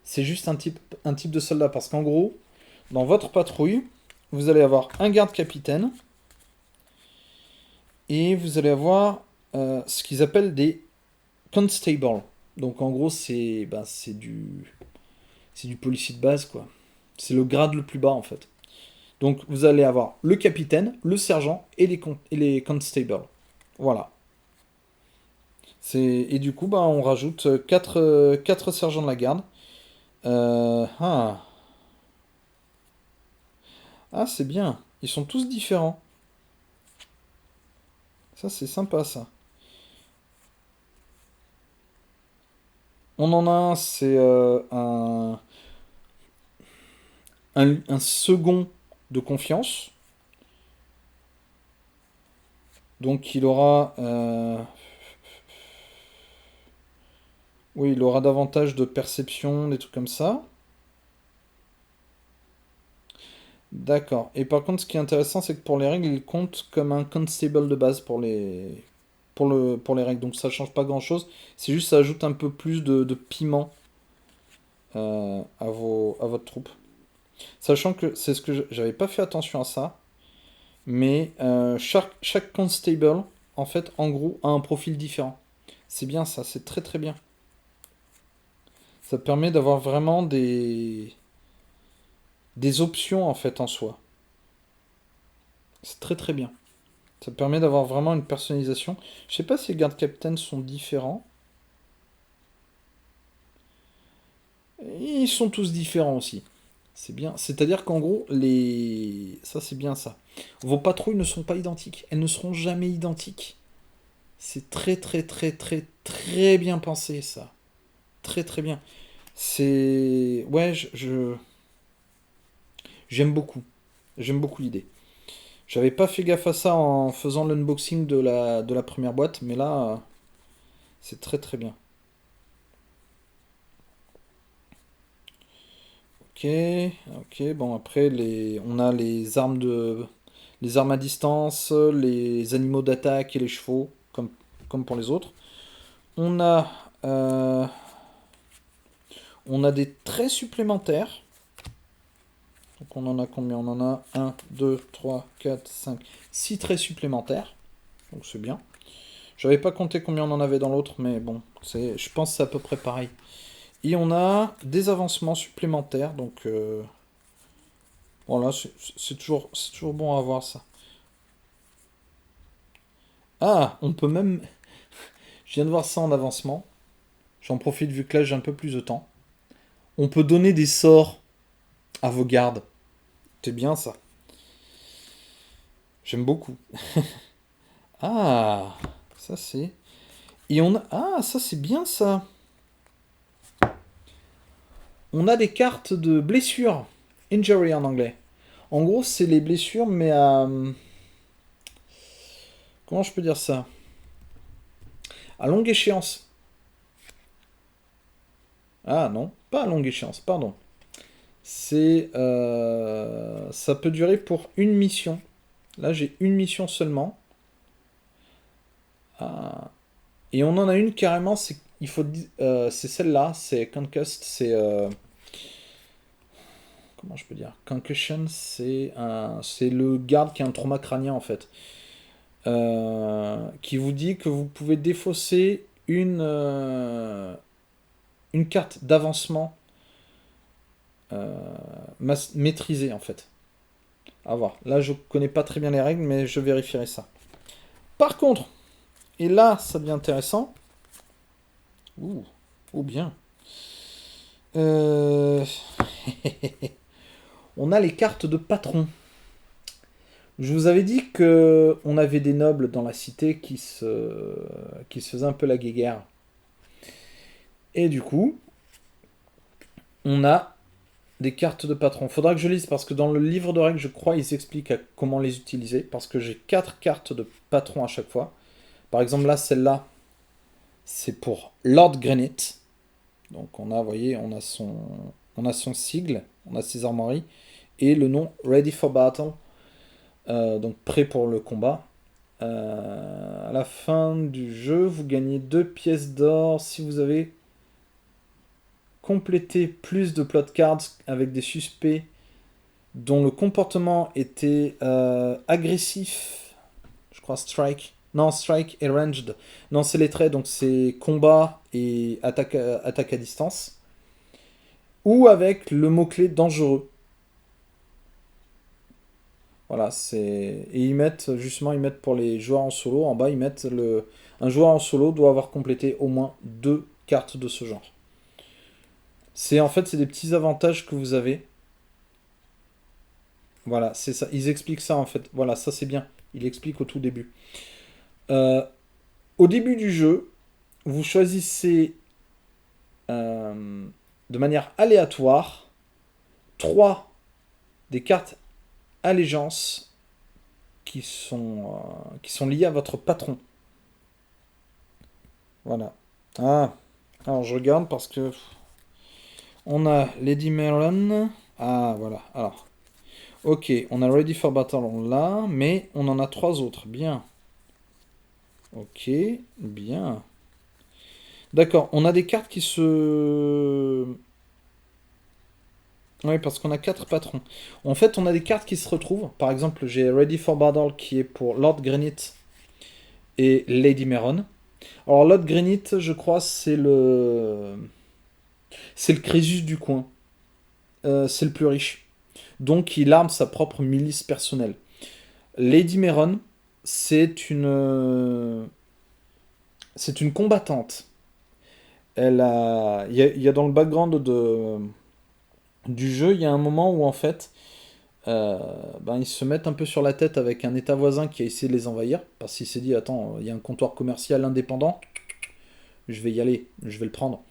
C'est juste un type de soldat. Parce qu'en gros, dans votre patrouille, vous allez avoir un garde-capitaine. Et vous allez avoir ce qu'ils appellent des constables. Donc en gros, c'est du policier de base, quoi. C'est le grade le plus bas, en fait. Donc vous allez avoir le capitaine, le sergent et les constables. Voilà. Et du coup, bah, on rajoute 4 sergents de la garde. Ah, c'est bien. Ils sont tous différents. Ça, c'est sympa, ça. On en a un, c'est un second de confiance. Donc il aura... oui, il aura davantage de perception, des trucs comme ça. D'accord. Et par contre, ce qui est intéressant, c'est que pour les règles, il compte comme un constable de base pour les règles. Donc ça change pas grand-chose. C'est juste ça ajoute un peu plus de piment à votre troupe. Sachant que c'est ce que j'avais pas fait attention à ça. Mais chaque constable, en fait, en gros, a un profil différent. C'est bien ça, c'est très très bien. Ça permet d'avoir vraiment des options en fait en soi. C'est très très bien. Ça permet d'avoir vraiment une personnalisation. Je sais pas si les gardes captains sont différents. Ils sont tous différents aussi. C'est bien. C'est-à-dire qu'en gros, ça c'est bien ça. Vos patrouilles ne sont pas identiques. Elles ne seront jamais identiques. C'est très très très très très bien pensé ça. Très très bien. Ouais, j'aime beaucoup. J'aime beaucoup l'idée. J'avais pas fait gaffe à ça en faisant l'unboxing de la première boîte, mais là, c'est très très bien. Ok, ok, bon après on a les armes à distance, les animaux d'attaque et les chevaux, comme pour les autres. On a, euh, on a des traits supplémentaires. Donc on en a combien? On en a un, 2, 3, 4, 5, 6 traits supplémentaires. Donc c'est bien. J'avais pas compté combien on en avait dans l'autre, mais bon, je pense que c'est à peu près pareil. Et on a des avancements supplémentaires, donc voilà, c'est toujours bon à voir ça. Ah, on peut même. Je viens de voir ça en avancement. J'en profite vu que là j'ai un peu plus de temps. On peut donner des sorts à vos gardes. C'est bien ça. J'aime beaucoup. Ah, ça c'est. Et on a. Ah, ça c'est bien ça. On a des cartes de blessures. Injury en anglais. En gros, c'est les blessures, mais à. Comment je peux dire ça? À longue échéance. Ah non, pas à longue échéance, pardon. Ça peut durer pour une mission. Là, j'ai une mission seulement. Ah. Et on en a une carrément, c'est celle-là, c'est Concussed, comment je peux dire? Concussion, c'est le garde qui a un trauma crânien en fait. Qui vous dit que vous pouvez défausser une carte d'avancement maîtrisée en fait. À voir. Là, je connais pas très bien les règles, mais je vérifierai ça. Par contre, et là, ça devient intéressant. Ouh, ou bien. Euh, on a les cartes de patron. Je vous avais dit que on avait des nobles dans la cité qui se faisaient un peu la guéguerre. Et du coup, on a des cartes de patron. Faudra que je lise parce que dans le livre de règles, je crois, ils expliquent comment les utiliser. Parce que j'ai 4 cartes de patron à chaque fois. Par exemple, là, celle-là, c'est pour Lord Granite. Donc on a, vous voyez, on a son sigle, on a ses armoiries et le nom Ready for Battle, donc prêt pour le combat. À la fin du jeu, vous gagnez 2 pièces d'or si vous avez complété plus de plot cards avec des suspects dont le comportement était agressif. Je crois strike. Non, strike et ranged. Non, c'est les traits, donc c'est combat et attaque à distance. Ou avec le mot-clé dangereux. Voilà, et ils mettent pour les joueurs en solo, en bas, ils mettent un joueur en solo doit avoir complété au moins 2 cartes de ce genre. En fait, c'est des petits avantages que vous avez. Voilà, c'est ça. Ils expliquent ça en fait. Voilà, ça c'est bien. Il explique au tout début. Euh, Au début du jeu, vous choisissez euh, de manière aléatoire 3 des cartes allégeance qui sont liées à votre patron. Voilà. Ah, alors je regarde parce que on a Lady Melon. Ah, voilà. Alors, ok, on a Ready for Battle, on l'a, mais on en a 3 autres. Bien. Ok, bien. D'accord, on a des cartes qui se. Oui, parce qu'on a 4 patrons. En fait, on a des cartes qui se retrouvent. Par exemple, j'ai Ready for Battle qui est pour Lord Granite et Lady Meron. Alors, Lord Granite, je crois, c'est le Crésus du coin. C'est le plus riche. Donc, il arme sa propre milice personnelle. Lady Meron, c'est une combattante. Il y a dans le background du jeu, il y a un moment où en fait, ils se mettent un peu sur la tête avec un état voisin qui a essayé de les envahir, parce qu'il s'est dit, attends, il y a un comptoir commercial indépendant, je vais y aller, je vais le prendre.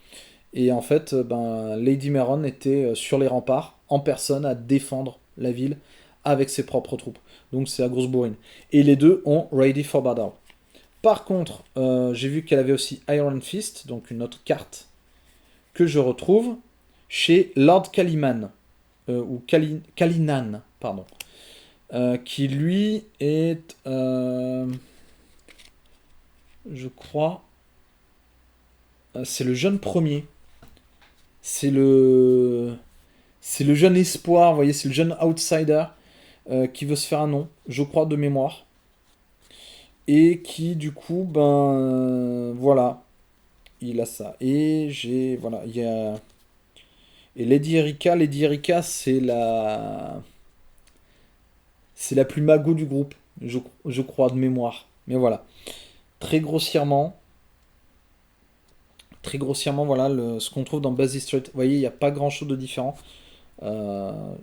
Et en fait, Lady Meron était sur les remparts, en personne, à défendre la ville, avec ses propres troupes. Donc c'est la grosse bourrine. Et les deux ont Ready for Battle. Par contre, j'ai vu qu'elle avait aussi Iron Fist, donc une autre carte que je retrouve chez Lord Kaliman, ou Kalinan, pardon, qui lui est, je crois, c'est le jeune premier. C'est le, c'est le jeune espoir, vous voyez, c'est le jeune outsider qui veut se faire un nom, je crois, de mémoire. Et qui, du coup, voilà, il a ça. Et j'ai, voilà, il y a... Et Lady Erika, c'est la plus mago du groupe, je crois, de mémoire. Mais voilà, très grossièrement, voilà, ce qu'on trouve dans Basic Street. Vous voyez, il n'y a pas grand-chose de différent. Euh,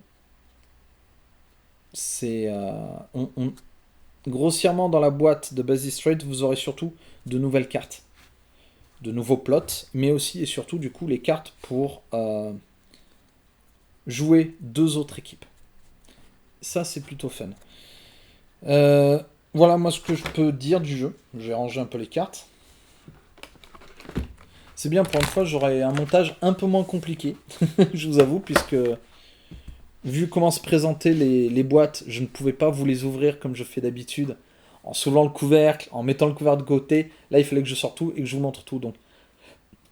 c'est... grossièrement, dans la boîte de Basic Street, vous aurez surtout de nouvelles cartes, de nouveaux plots, mais aussi et surtout, du coup, les cartes pour jouer deux autres équipes. Ça, c'est plutôt fun. Euh, voilà, moi, ce que je peux dire du jeu. J'ai rangé un peu les cartes. C'est bien, pour une fois, j'aurai un montage un peu moins compliqué, je vous avoue, puisque vu comment se présentaient les boîtes, je ne pouvais pas vous les ouvrir comme je fais d'habitude, en soulevant le couvercle, en mettant le couvercle de côté. Là, il fallait que je sorte tout et que je vous montre tout. Donc,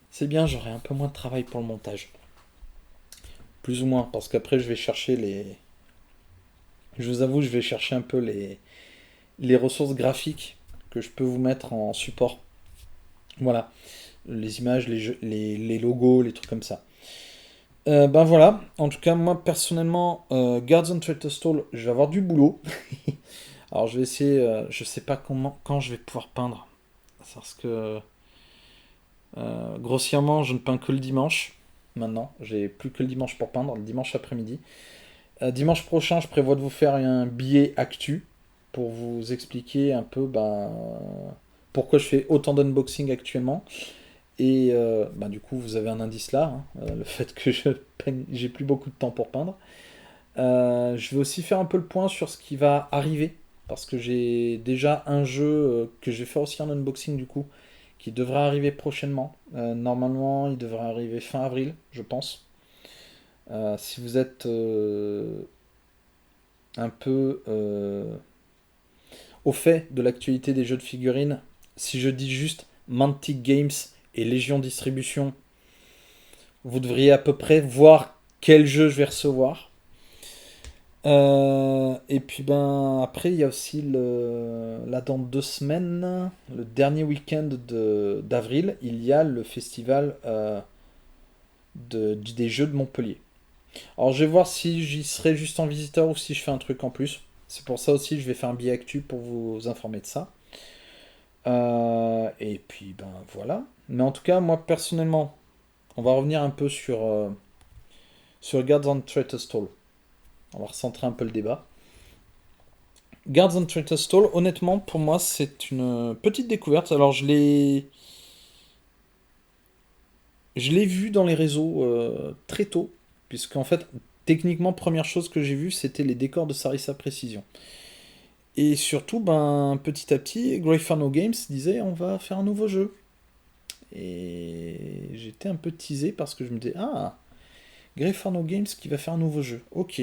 c'est bien, j'aurai un peu moins de travail pour le montage. Plus ou moins, parce qu'après, je vais chercher les... Je vous avoue, je vais chercher un peu les ressources graphiques que je peux vous mettre en support. Voilà, les images, les logos, les trucs comme ça. Ben voilà, en tout cas, moi personnellement, Guardian Traitor Stall, je vais avoir du boulot. Alors je vais essayer, je sais pas quand je vais pouvoir peindre. Parce que grossièrement, je ne peins que le dimanche. Maintenant, j'ai plus que le dimanche pour peindre, le dimanche après-midi. Dimanche prochain, je prévois de vous faire un billet actu pour vous expliquer un peu pourquoi je fais autant d'unboxing actuellement. Et du coup, vous avez un indice là, hein, le fait que j'ai plus beaucoup de temps pour peindre. Je vais aussi faire un peu le point sur ce qui va arriver, parce que j'ai déjà un jeu que je vais faire aussi en unboxing du coup, qui devrait arriver prochainement. Normalement, il devrait arriver fin avril, je pense. Si vous êtes un peu au fait de l'actualité des jeux de figurines, si je dis juste Mantic Games et Légion Distribution, vous devriez à peu près voir quel jeu je vais recevoir. Et puis après il y a aussi là dans 2 semaines, le dernier week-end d'avril, il y a le festival des jeux de Montpellier. Alors je vais voir si j'y serai juste en visiteur ou si je fais un truc en plus. C'est pour ça aussi je vais faire un billet actu pour vous informer de ça. Et puis voilà. Mais en tout cas moi personnellement, on va revenir un peu sur Guards on Traitor Stall. On va recentrer un peu le débat. Guards on Traitor Stall, honnêtement, pour moi, c'est une petite découverte. Alors, je l'ai vu dans les réseaux très tôt, puisqu'en fait, techniquement, première chose que j'ai vue, c'était les décors de Sarissa Précision. Et surtout, petit à petit, Greyfarno Games disait, on va faire un nouveau jeu. Et j'étais un peu teasé parce que je me disais, ah, Greyfarno Games qui va faire un nouveau jeu. Ok.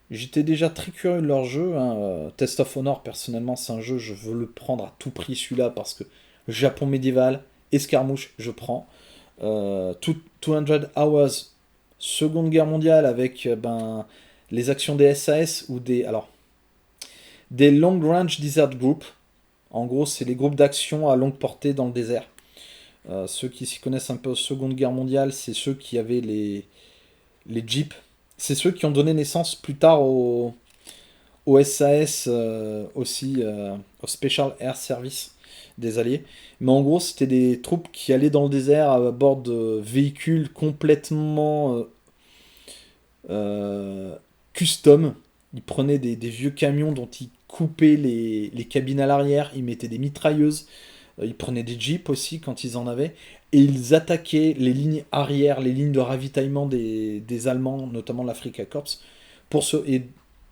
J'étais déjà très curieux de leur jeu, hein. Test of Honor, personnellement, c'est un jeu, je veux le prendre à tout prix celui-là parce que Japon médiéval, escarmouche, je prends. 200 Hours, Seconde Guerre mondiale avec les actions des SAS ou des Long Range Desert Group. En gros, c'est les groupes d'action à longue portée dans le désert. Ceux qui s'y connaissent un peu aux Seconde Guerre mondiale, c'est ceux qui avaient les jeeps. C'est ceux qui ont donné naissance plus tard au SAS aussi, au Special Air Service des Alliés. Mais en gros, c'était des troupes qui allaient dans le désert à bord de véhicules complètement custom. Ils prenaient des vieux camions dont ils coupaient les cabines à l'arrière, ils mettaient des mitrailleuses, ils prenaient des jeeps aussi quand ils en avaient, et ils attaquaient les lignes arrière, les lignes de ravitaillement des Allemands, notamment l'Africa Corps, et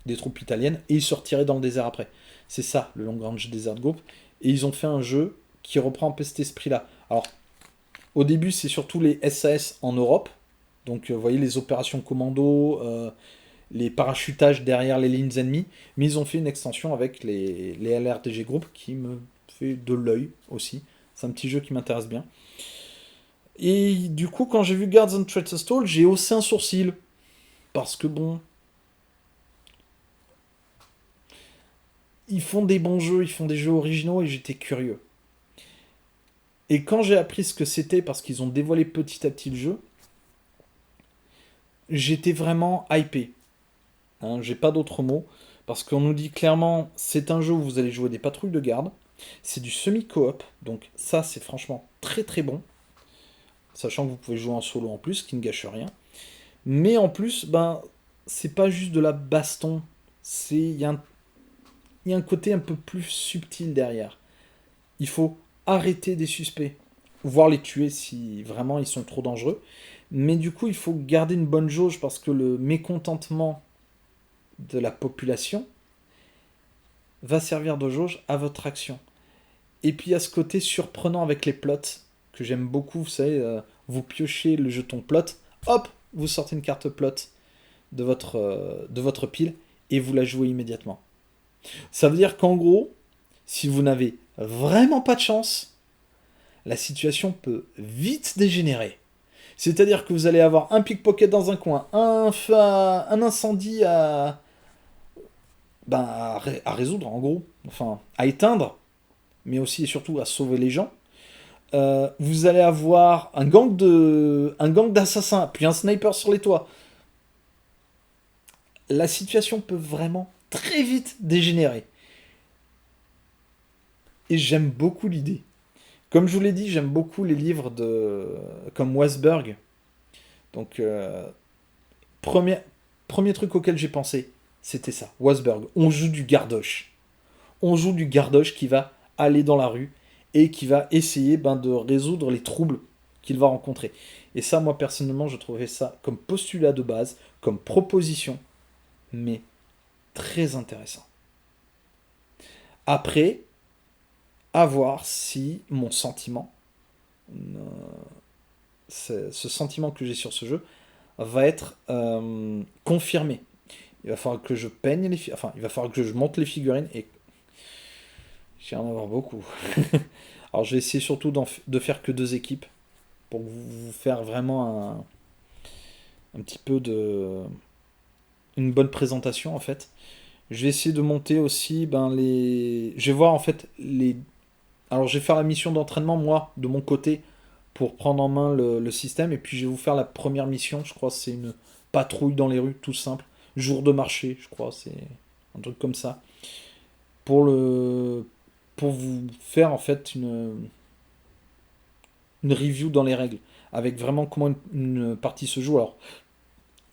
des troupes italiennes, et ils se retiraient dans le désert après. C'est ça, le Long Range Desert Group. Et ils ont fait un jeu qui reprend un peu cet esprit-là. Alors, au début, c'est surtout les SAS en Europe. Donc, vous voyez, les opérations commando, les parachutages derrière les lignes ennemies. Mais ils ont fait une extension avec les LRDG Group qui me fait de l'œil aussi. C'est un petit jeu qui m'intéresse bien. Et du coup, quand j'ai vu Guards and Traitors Stall, j'ai haussé un sourcil. Parce que bon, ils font des bons jeux, ils font des jeux originaux et j'étais curieux. Et quand j'ai appris ce que c'était, parce qu'ils ont dévoilé petit à petit le jeu, j'étais vraiment hypé. Hein, j'ai pas d'autre mot. Parce qu'on nous dit clairement, c'est un jeu où vous allez jouer des patrouilles de garde. C'est du semi-coop. Donc ça, c'est franchement très très bon. Sachant que vous pouvez jouer en solo en plus, ce qui ne gâche rien. Mais en plus, ben, c'est pas juste de la baston. Il y a un côté un peu plus subtil derrière. Il faut arrêter des suspects, voire les tuer si vraiment ils sont trop dangereux. Mais du coup, il faut garder une bonne jauge parce que le mécontentement de la population va servir de jauge à votre action. Et puis il y a ce côté surprenant avec les plots que j'aime beaucoup. Vous savez, vous piochez le jeton plot, hop, vous sortez une carte plot de votre pile et vous la jouez immédiatement. Ça veut dire qu'en gros, si vous n'avez vraiment pas de chance, la situation peut vite dégénérer. C'est-à-dire que vous allez avoir un pickpocket dans un coin, un incendie à résoudre en gros, enfin à éteindre, mais aussi et surtout à sauver les gens. Vous allez avoir un gang d'assassins, puis un sniper sur les toits. La situation peut vraiment très vite dégénérer. Et j'aime beaucoup l'idée. Comme je vous l'ai dit, j'aime beaucoup les livres comme Westberg. Donc, premier, premier truc auquel j'ai pensé, c'était ça. Westberg. On joue du gardoche. On joue du gardoche qui va aller dans la rue et qui va essayer de résoudre les troubles qu'il va rencontrer. Et ça, moi, personnellement, je trouvais ça comme postulat de base, comme proposition, mais très intéressant. Après, à voir si mon sentiment, ce sentiment que j'ai sur ce jeu, va être confirmé. Il va falloir que je peigne enfin, il va falloir que je monte les figurines et j'ai en avoir beaucoup. Alors, je vais essayer surtout de faire que 2 équipes pour vous faire vraiment un petit peu une bonne présentation en fait. Je vais essayer de monter aussi je vais voir en fait alors je vais faire la mission d'entraînement moi de mon côté pour prendre en main le système et puis je vais vous faire la première mission, je crois c'est une patrouille dans les rues tout simple, jour de marché, je crois c'est un truc comme ça pour vous faire en fait une review dans les règles avec vraiment comment une partie se joue. Alors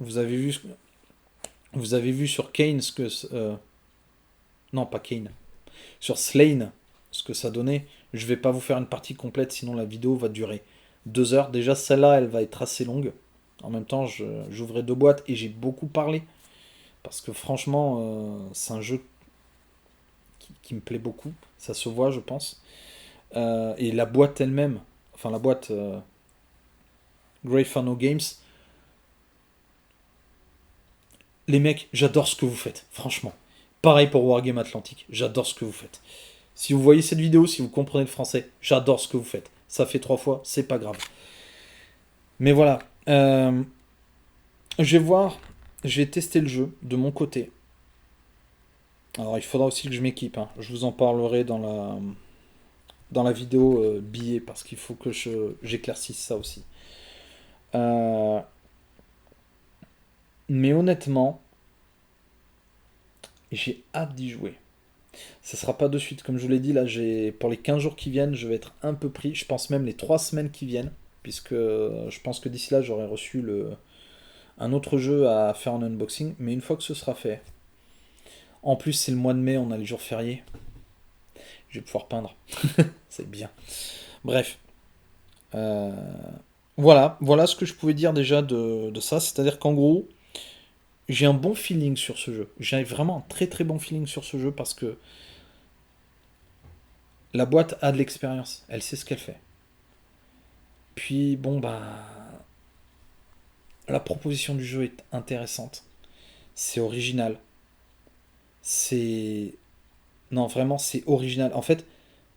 vous avez vu vous avez vu sur Kane ce que non pas Kane, sur Slane ce que ça donnait. Je vais pas vous faire une partie complète, sinon la vidéo va durer 2 heures. Déjà, celle-là, elle va être assez longue. En même temps, j'ouvrais 2 boîtes et j'ai beaucoup parlé. Parce que franchement, c'est un jeu qui me plaît beaucoup. Ça se voit, je pense. Et la boîte elle-même, enfin la boîte Greyfano Games, les mecs, j'adore ce que vous faites, franchement. Pareil pour Wargame Atlantique, j'adore ce que vous faites. Si vous voyez cette vidéo, si vous comprenez le français, j'adore ce que vous faites. Ça fait 3 fois, c'est pas grave. Mais voilà. Je vais voir, je vais tester le jeu de mon côté. Alors il faudra aussi que je m'équipe. Hein. Je vous en parlerai dans la vidéo billet parce qu'il faut que j'éclaircisse ça aussi. Euh, mais honnêtement, j'ai hâte d'y jouer. Ça sera pas de suite, comme je vous l'ai dit, là, pour les 15 jours qui viennent, je vais être un peu pris. Je pense même les 3 semaines qui viennent, puisque je pense que d'ici là, j'aurai reçu un autre jeu à faire en unboxing. Mais une fois que ce sera fait, en plus, c'est le mois de mai, on a les jours fériés. Je vais pouvoir peindre. C'est bien. Bref. Voilà ce que je pouvais dire déjà de ça. C'est-à-dire qu'en gros, j'ai un bon feeling sur ce jeu. J'ai vraiment un très très bon feeling sur ce jeu parce que la boîte a de l'expérience. Elle sait ce qu'elle fait. Puis bon, bah, la proposition du jeu est intéressante. C'est original. C'est. Non, vraiment, c'est original. En fait,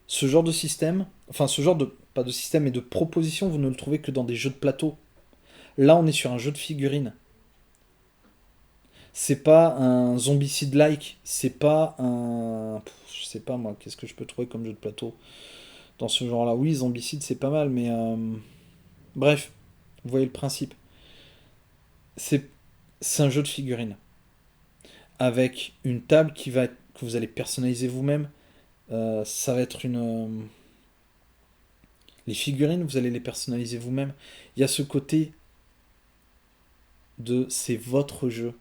ce genre de système, enfin, ce genre de. Pas de système, mais de proposition, vous ne le trouvez que dans des jeux de plateau. Là, on est sur un jeu de figurines. C'est pas un zombicide-like. C'est pas un. Je sais pas moi, qu'est-ce que je peux trouver comme jeu de plateau dans ce genre-là. Oui, zombicide, c'est pas mal, mais. Bref, vous voyez le principe. C'est c'est un jeu de figurines. Avec une table que vous allez personnaliser vous-même. Ça va être une. Les figurines, vous allez les personnaliser vous-même. Il y a ce côté de c'est votre jeu.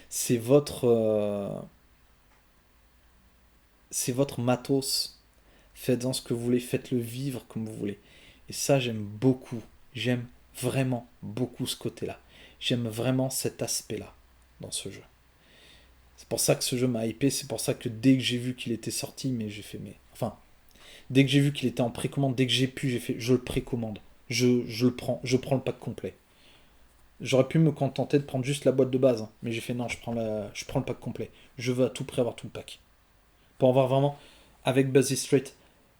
C'est votre. C'est votre matos. Faites-en ce que vous voulez, faites-le vivre comme vous voulez. Et ça, j'aime beaucoup. J'aime vraiment beaucoup ce côté-là. J'aime vraiment cet aspect-là dans ce jeu. C'est pour ça que ce jeu m'a hypé, c'est pour ça que dès que j'ai vu qu'il était sorti, mais j'ai fait mais. Enfin, dès que j'ai vu qu'il était en précommande, dès que j'ai pu, j'ai fait je le précommande. Je le prends, je prends le pack complet. J'aurais pu me contenter de prendre juste la boîte de base, hein, mais j'ai fait non, je prends le pack complet. Je veux à tout prix avoir tout le pack. Pour avoir vraiment, avec Buzzy Street,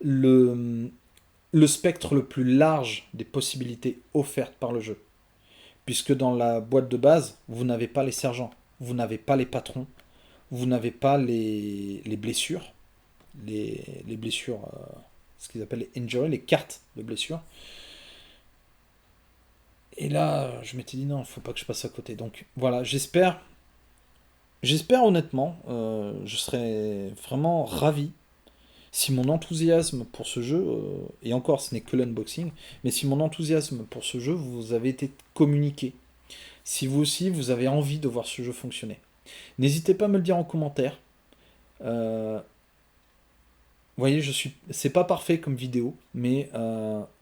le, le spectre le plus large des possibilités offertes par le jeu. Puisque dans la boîte de base, vous n'avez pas les sergents, vous n'avez pas les patrons, vous n'avez pas les blessures, les blessures, ce qu'ils appellent les injuries, les cartes de blessures. Et là, je m'étais dit non, il faut pas que je passe à côté. Donc voilà, j'espère honnêtement, je serais vraiment ravi si mon enthousiasme pour ce jeu, et encore ce n'est que l'unboxing, mais si mon enthousiasme pour ce jeu vous avait été communiqué, si vous aussi vous avez envie de voir ce jeu fonctionner. N'hésitez pas à me le dire en commentaire. Vous voyez, c'est pas parfait comme vidéo, mais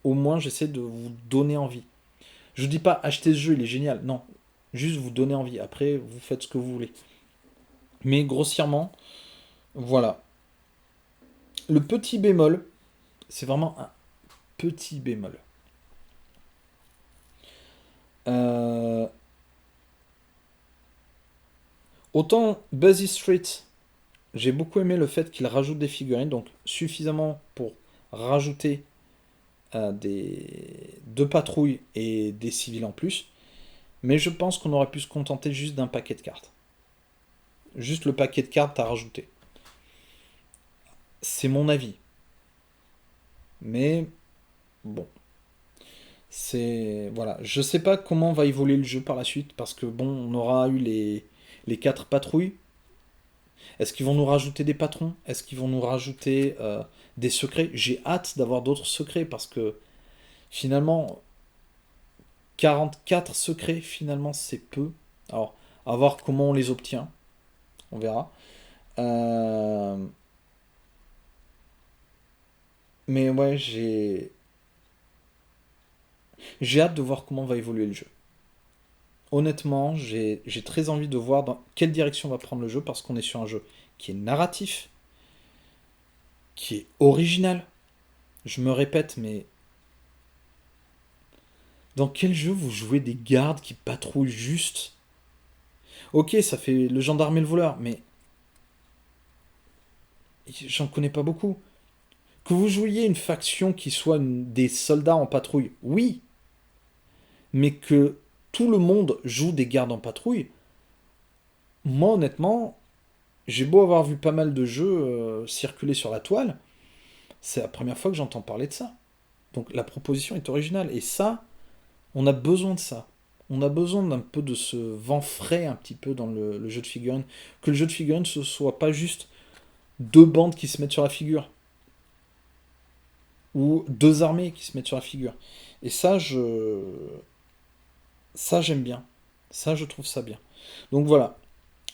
au moins j'essaie de vous donner envie. Je dis pas acheter ce jeu, il est génial. Non, juste vous donner envie. Après, vous faites ce que vous voulez. Mais grossièrement, voilà. Le petit bémol, c'est vraiment un petit bémol. Euh, Autant Buzzy Street, j'ai beaucoup aimé le fait qu'il rajoute des figurines, donc suffisamment pour rajouter des deux patrouilles et des civils en plus. Mais je pense qu'on aurait pu se contenter juste d'un paquet de cartes. Juste le paquet de cartes à rajouter. C'est mon avis. Mais bon, c'est voilà. Je sais pas comment va évoluer le jeu par la suite parce que bon, on aura eu les quatre patrouilles. Est-ce qu'ils vont nous rajouter des patrons? Est-ce qu'ils vont nous rajouter des secrets? J'ai hâte d'avoir d'autres secrets parce que finalement 44 secrets finalement c'est peu. Alors à voir comment on les obtient, on verra. Euh, mais ouais, j'ai hâte de voir comment va évoluer le jeu. Honnêtement, j'ai très envie de voir dans quelle direction va prendre le jeu parce qu'on est sur un jeu qui est narratif, qui est original. Je me répète, mais dans quel jeu vous jouez des gardes qui patrouillent juste? Ok, ça fait le gendarme et le voleur, mais j'en connais pas beaucoup. Que vous jouiez une faction qui soit des soldats en patrouille, oui, mais que tout le monde joue des gardes en patrouille, moi honnêtement, j'ai beau avoir vu pas mal de jeux circuler sur la toile, c'est la première fois que j'entends parler de ça. Donc la proposition est originale. Et ça, on a besoin de ça. On a besoin d'un peu de ce vent frais un petit peu dans le jeu de figurines. Que le jeu de figurines ce soit pas juste deux bandes qui se mettent sur la figure. Ou deux armées qui se mettent sur la figure. Et ça, ça j'aime bien. Ça, je trouve ça bien. Donc voilà.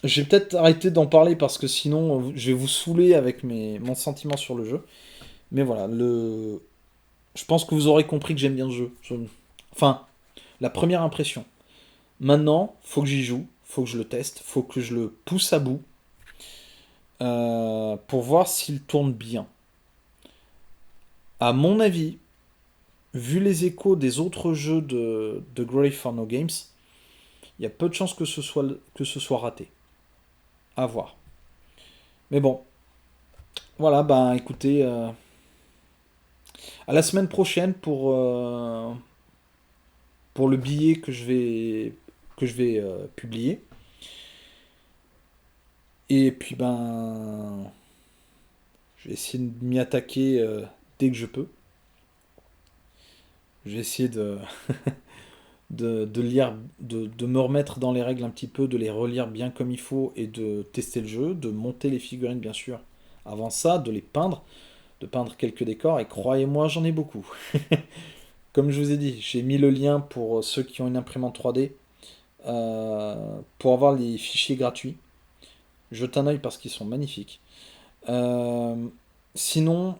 J'ai peut-être arrêté d'en parler parce que sinon je vais vous saouler avec mon sentiment sur le jeu. Mais voilà, je pense que vous aurez compris que j'aime bien ce jeu. Enfin, la première impression. Maintenant, faut que j'y joue, faut que je le teste, faut que je le pousse à bout pour voir s'il tourne bien. À mon avis, vu les échos des autres jeux de Grave for No Games, il y a peu de chances que ce soit raté. À voir. Mais bon, voilà, ben écoutez, à la semaine prochaine pour le billet que je vais publier. Et puis ben, je vais essayer de m'y attaquer dès que je peux. Je vais essayer de lire, de me remettre dans les règles un petit peu, de les relire bien comme il faut et de tester le jeu, de monter les figurines bien sûr. Avant ça, de les peindre, de peindre quelques décors et croyez-moi, j'en ai beaucoup. Comme je vous ai dit, j'ai mis le lien pour ceux qui ont une imprimante 3D pour avoir les fichiers gratuits. Jetez un œil parce qu'ils sont magnifiques. Euh, Sinon,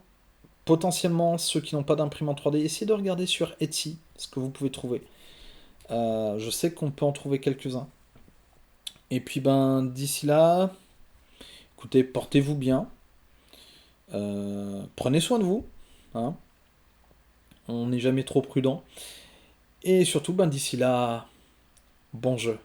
potentiellement, ceux qui n'ont pas d'imprimante 3D, essayez de regarder sur Etsy ce que vous pouvez trouver. Je sais qu'on peut en trouver quelques-uns. Et puis ben d'ici là, écoutez, portez-vous bien. Prenez soin de vous. Hein. On n'est jamais trop prudent. Et surtout, ben d'ici là, bon jeu.